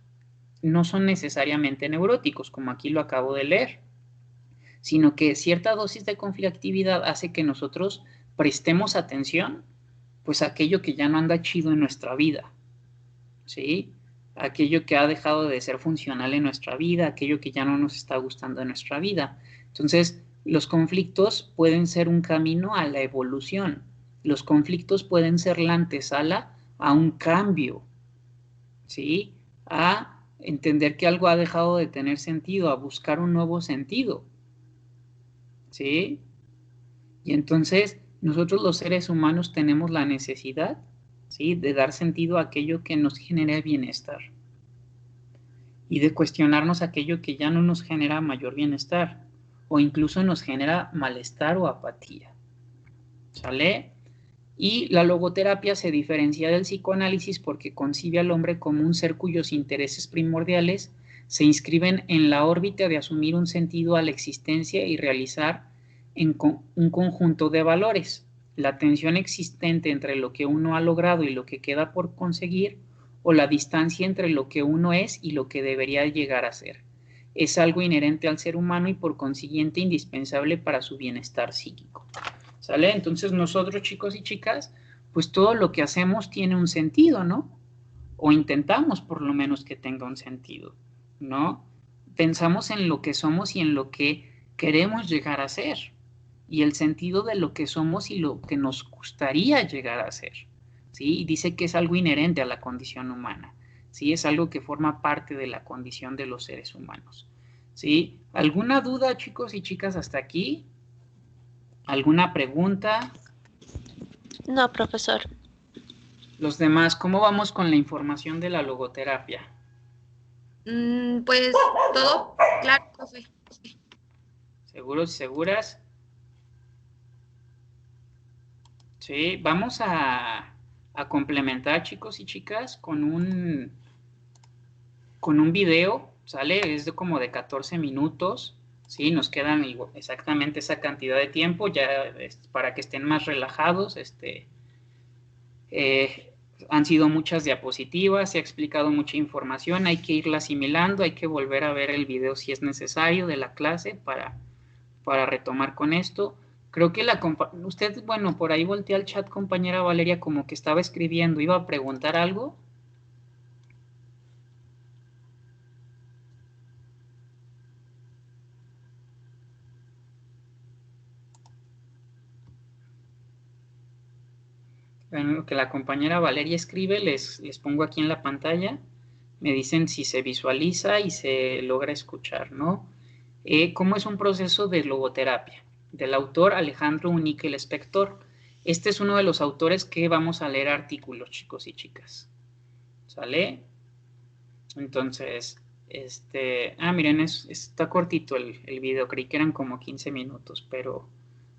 no son necesariamente neuróticos, como aquí lo acabo de leer, sino que cierta dosis de conflictividad hace que nosotros prestemos atención pues a aquello que ya no anda chido en nuestra vida, ¿sí? Aquello que ha dejado de ser funcional en nuestra vida, aquello que ya no nos está gustando en nuestra vida. Entonces, los conflictos pueden ser un camino a la evolución. Los conflictos pueden ser la antesala a un cambio, ¿sí? A entender que algo ha dejado de tener sentido, a buscar un nuevo sentido, ¿sí? Y entonces nosotros los seres humanos tenemos la necesidad, ¿sí?, de dar sentido a aquello que nos genera bienestar y de cuestionarnos aquello que ya no nos genera mayor bienestar o incluso nos genera malestar o apatía, ¿sale? Y la logoterapia se diferencia del psicoanálisis porque concibe al hombre como un ser cuyos intereses primordiales se inscriben en la órbita de asumir un sentido a la existencia y realizar un conjunto de valores. La tensión existente entre lo que uno ha logrado y lo que queda por conseguir, o la distancia entre lo que uno es y lo que debería llegar a ser. Es algo inherente al ser humano y por consiguiente indispensable para su bienestar psíquico. ¿Sale? Entonces nosotros, chicos y chicas, pues todo lo que hacemos tiene un sentido, ¿no? O intentamos por lo menos que tenga un sentido, ¿no? Pensamos en lo que somos y en lo que queremos llegar a ser, y el sentido de lo que somos y lo que nos gustaría llegar a ser, ¿sí? Y dice que es algo inherente a la condición humana, ¿sí? Es algo que forma parte de la condición de los seres humanos, ¿sí? ¿Alguna duda, chicos y chicas, hasta aquí? ¿Alguna pregunta? No, profesor. Los demás, ¿cómo vamos con la información de la logoterapia? Pues todo claro, profe. ¿Seguros y seguras? Sí, vamos a complementar, chicos y chicas, con un video, ¿sale? Es como de 14 minutos, ¿sí? Nos quedan exactamente esa cantidad de tiempo, ya para que estén más relajados. Han sido muchas diapositivas, se ha explicado mucha información, hay que irla asimilando, hay que volver a ver el video si es necesario de la clase para retomar con esto. Creo que usted, bueno, por ahí volteé al chat, compañera Valeria, como que estaba escribiendo, ¿iba a preguntar algo? Bueno, lo que la compañera Valeria escribe, les pongo aquí en la pantalla, me dicen si se visualiza y se logra escuchar, ¿no? ¿Cómo es un proceso de logoterapia? Del autor Alejandro Uníquel Spector. Este es uno de los autores que vamos a leer artículos, chicos y chicas. ¿Sale? Entonces, miren, está cortito el video, creí que eran como 15 minutos, pero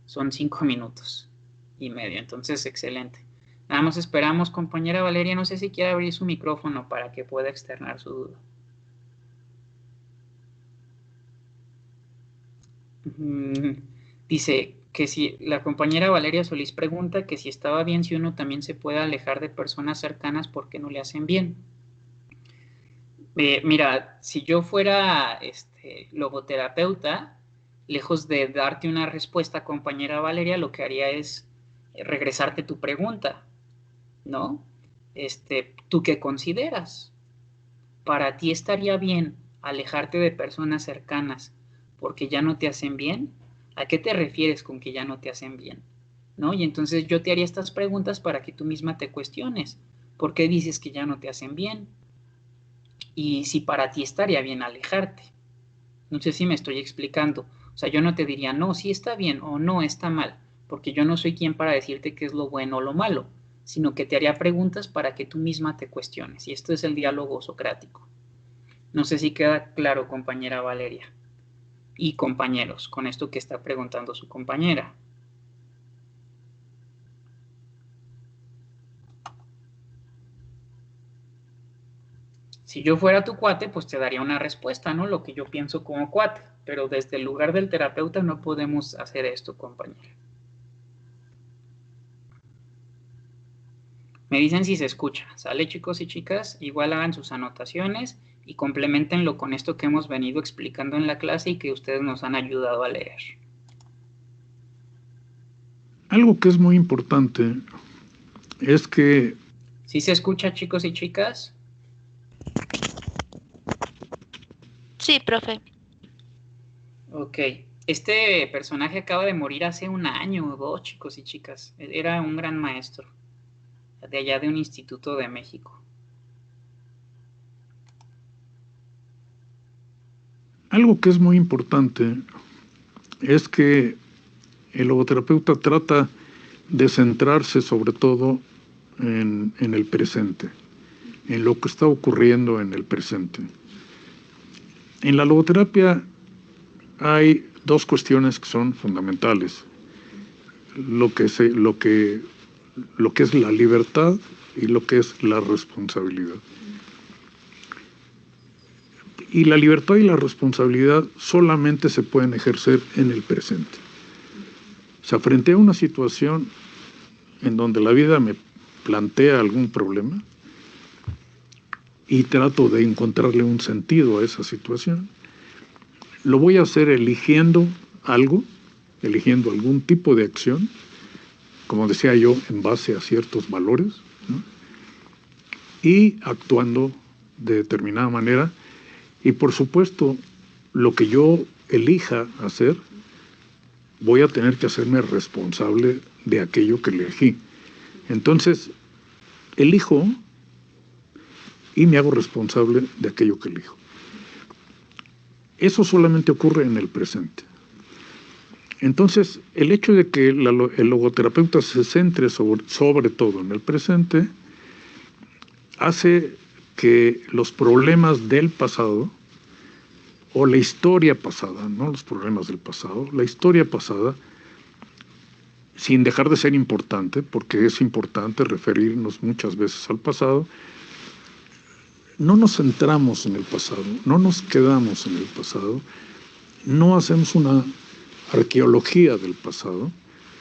son 5 minutos y medio, entonces excelente. Nada más esperamos, compañera Valeria, no sé si quiere abrir su micrófono para que pueda externar su duda. Dice que si la compañera Valeria Solís pregunta que si estaba bien si uno también se puede alejar de personas cercanas porque no le hacen bien. Mira, si yo fuera logoterapeuta, lejos de darte una respuesta, compañera Valeria, lo que haría es regresarte tu pregunta, ¿no? ¿Tú qué consideras? ¿Para ti estaría bien alejarte de personas cercanas porque ya no te hacen bien? ¿A qué te refieres con que ya no te hacen bien? ¿No? Y entonces yo te haría estas preguntas para que tú misma te cuestiones. ¿Por qué dices que ya no te hacen bien? Y si para ti estaría bien alejarte. No sé si me estoy explicando. O sea, yo no te diría, no, sí está bien o no, está mal, porque yo no soy quien para decirte qué es lo bueno o lo malo, sino que te haría preguntas para que tú misma te cuestiones. Y esto es el diálogo socrático. No sé si queda claro, compañera Valeria. Y compañeros, con esto que está preguntando su compañera. Si yo fuera tu cuate, pues te daría una respuesta, ¿no? Lo que yo pienso como cuate. Pero desde el lugar del terapeuta no podemos hacer esto, compañera. Me dicen si se escucha, ¿sale, chicos y chicas? Igual hagan sus anotaciones y complementenlo con esto que hemos venido explicando en la clase y que ustedes nos han ayudado a leer. Algo que es muy importante es que... ¿Sí se escucha, chicos y chicas? Sí, profe. Ok. Este personaje acaba de morir hace 1 año o 2, chicos y chicas. Era un gran maestro de allá de un instituto de México. Algo que es muy importante es que el logoterapeuta trata de centrarse sobre todo en el presente, en lo que está ocurriendo en el presente. En la logoterapia hay 2 cuestiones que son fundamentales: lo que es la libertad y lo que es la responsabilidad. Y la libertad y la responsabilidad solamente se pueden ejercer en el presente. O sea, frente a una situación en donde la vida me plantea algún problema y trato de encontrarle un sentido a esa situación, lo voy a hacer eligiendo algo, eligiendo algún tipo de acción, como decía yo, en base a ciertos valores, ¿no? Y actuando de determinada manera. Y por supuesto, lo que yo elija hacer, voy a tener que hacerme responsable de aquello que elegí. Entonces, elijo y me hago responsable de aquello que elijo. Eso solamente ocurre en el presente. Entonces, el hecho de que el logoterapeuta se centre sobre todo en el presente hace que los problemas del pasado, o la historia pasada, no los problemas del pasado, la historia pasada, sin dejar de ser importante, porque es importante referirnos muchas veces al pasado, no nos centramos en el pasado, no nos quedamos en el pasado, no hacemos una arqueología del pasado,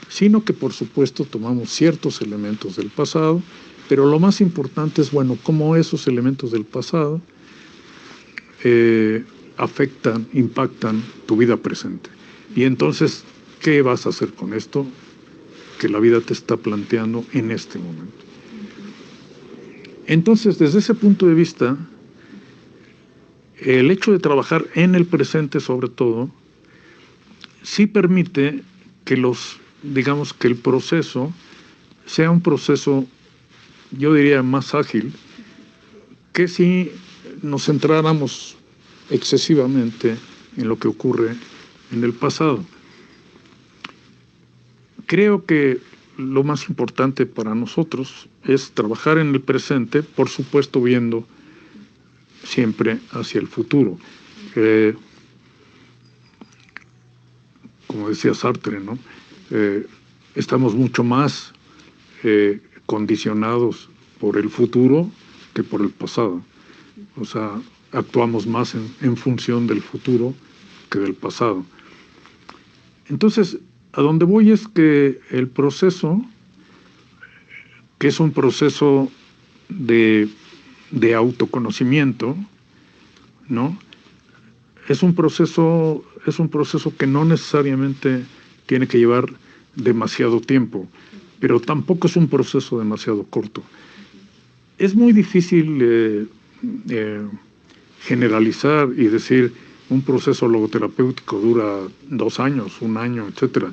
sino que por supuesto tomamos ciertos elementos del pasado, pero lo más importante es, bueno, cómo esos elementos del pasado afectan, impactan tu vida presente. Y entonces, ¿qué vas a hacer con esto que la vida te está planteando en este momento? Entonces, desde ese punto de vista, el hecho de trabajar en el presente sobre todo, sí permite que digamos que el proceso sea un proceso, yo diría, más ágil, que si nos centráramos excesivamente en lo que ocurre en el pasado. Creo que lo más importante para nosotros es trabajar en el presente, por supuesto viendo siempre hacia el futuro. Como decía Sartre, ¿no? Estamos mucho más condicionados por el futuro que por el pasado. O sea, actuamos más en función del futuro que del pasado. Entonces, a donde voy es que el proceso, que es un proceso de autoconocimiento, ¿no? Es un proceso que no necesariamente tiene que llevar demasiado tiempo, pero tampoco es un proceso demasiado corto. Es muy difícil generalizar y decir un proceso logoterapéutico dura 2 años, 1 año, etcétera.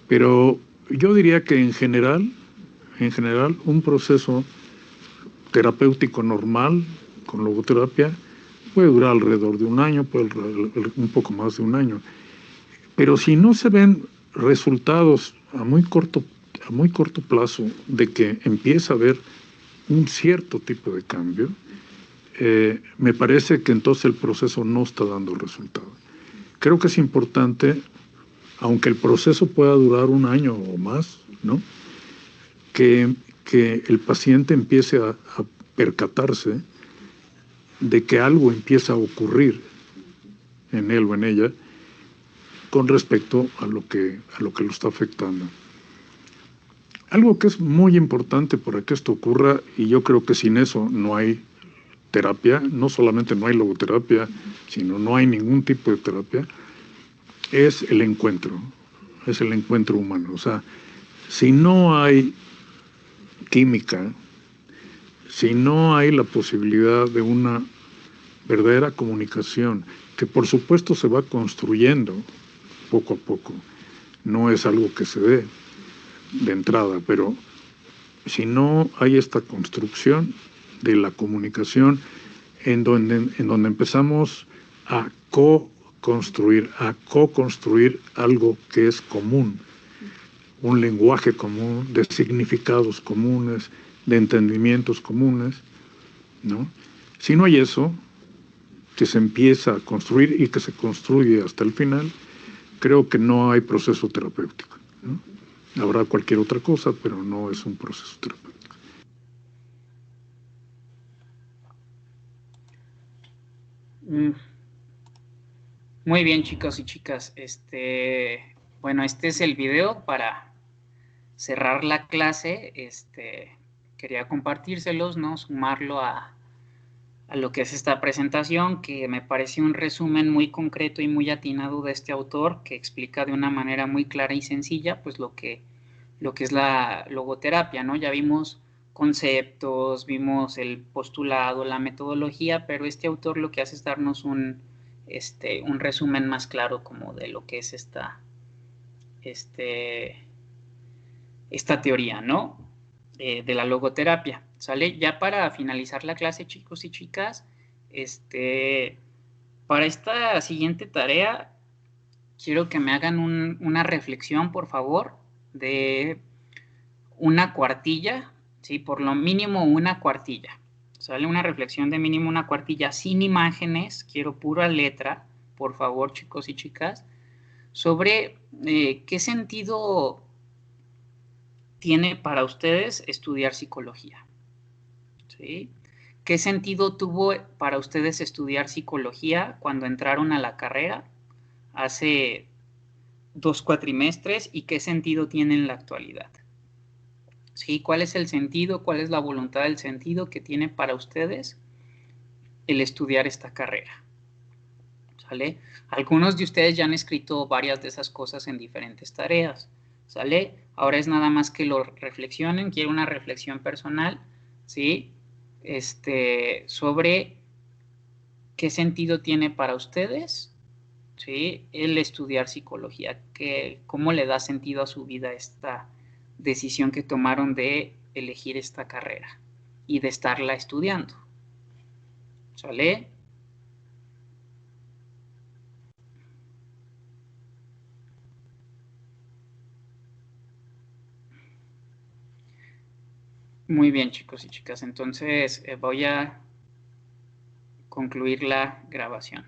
Pero yo diría que en general, un proceso terapéutico normal con logoterapia puede durar alrededor de 1 año, puede durar un poco más de 1 año. Pero si no se ven resultados a muy corto plazo de que empieza a haber un cierto tipo de cambio, me parece que entonces el proceso no está dando resultado. Creo que es importante, aunque el proceso pueda durar 1 año o más, ¿no? que el paciente empiece a percatarse de que algo empieza a ocurrir en él o en ella con respecto a lo que lo está afectando. Algo que es muy importante para que esto ocurra, y yo creo que sin eso no hay terapia, no solamente no hay logoterapia, sino no hay ningún tipo de terapia, es el encuentro humano. O sea, si no hay química, si no hay la posibilidad de una verdadera comunicación, que por supuesto se va construyendo poco a poco, no es algo que se dé de entrada, pero si no hay esta construcción de la comunicación en donde empezamos a co-construir algo que es común, un lenguaje común, de significados comunes, de entendimientos comunes, ¿no? Si no hay eso, que se empieza a construir y que se construye hasta el final, creo que no hay proceso terapéutico, ¿no? Habrá cualquier otra cosa, pero no es un proceso terapéutico. Muy bien, chicos y chicas. Bueno, este es el video para cerrar la clase. Quería compartírselos, ¿no? Sumarlo a lo que es esta presentación, que me parece un resumen muy concreto y muy atinado de este autor, que explica de una manera muy clara y sencilla, pues lo que es la logoterapia, ¿no? Ya vimos conceptos, vimos el postulado, la metodología, pero este autor lo que hace es darnos un resumen más claro como de lo que es esta teoría, ¿no? De la logoterapia, ¿sale? Ya para finalizar la clase, chicos y chicas, para esta siguiente tarea, quiero que me hagan una reflexión, por favor, de una cuartilla, ¿sí? Por lo mínimo una cuartilla, ¿sale? Una reflexión de mínimo una cuartilla, sin imágenes, quiero pura letra, por favor, chicos y chicas, sobre qué sentido tiene para ustedes estudiar psicología, ¿sí? ¿Qué sentido tuvo para ustedes estudiar psicología cuando entraron a la carrera hace 2 cuatrimestres y qué sentido tiene en la actualidad? ¿Sí? ¿Cuál es el sentido, cuál es la voluntad del sentido que tiene para ustedes el estudiar esta carrera? ¿Sale? Algunos de ustedes ya han escrito varias de esas cosas en diferentes tareas, ¿sale? Ahora es nada más que lo reflexionen, quiero una reflexión personal, ¿sí? Sobre qué sentido tiene para ustedes, ¿sí? El estudiar psicología, cómo le da sentido a su vida esta decisión que tomaron de elegir esta carrera y de estarla estudiando, ¿sale? Muy bien, chicos y chicas, entonces voy a concluir la grabación.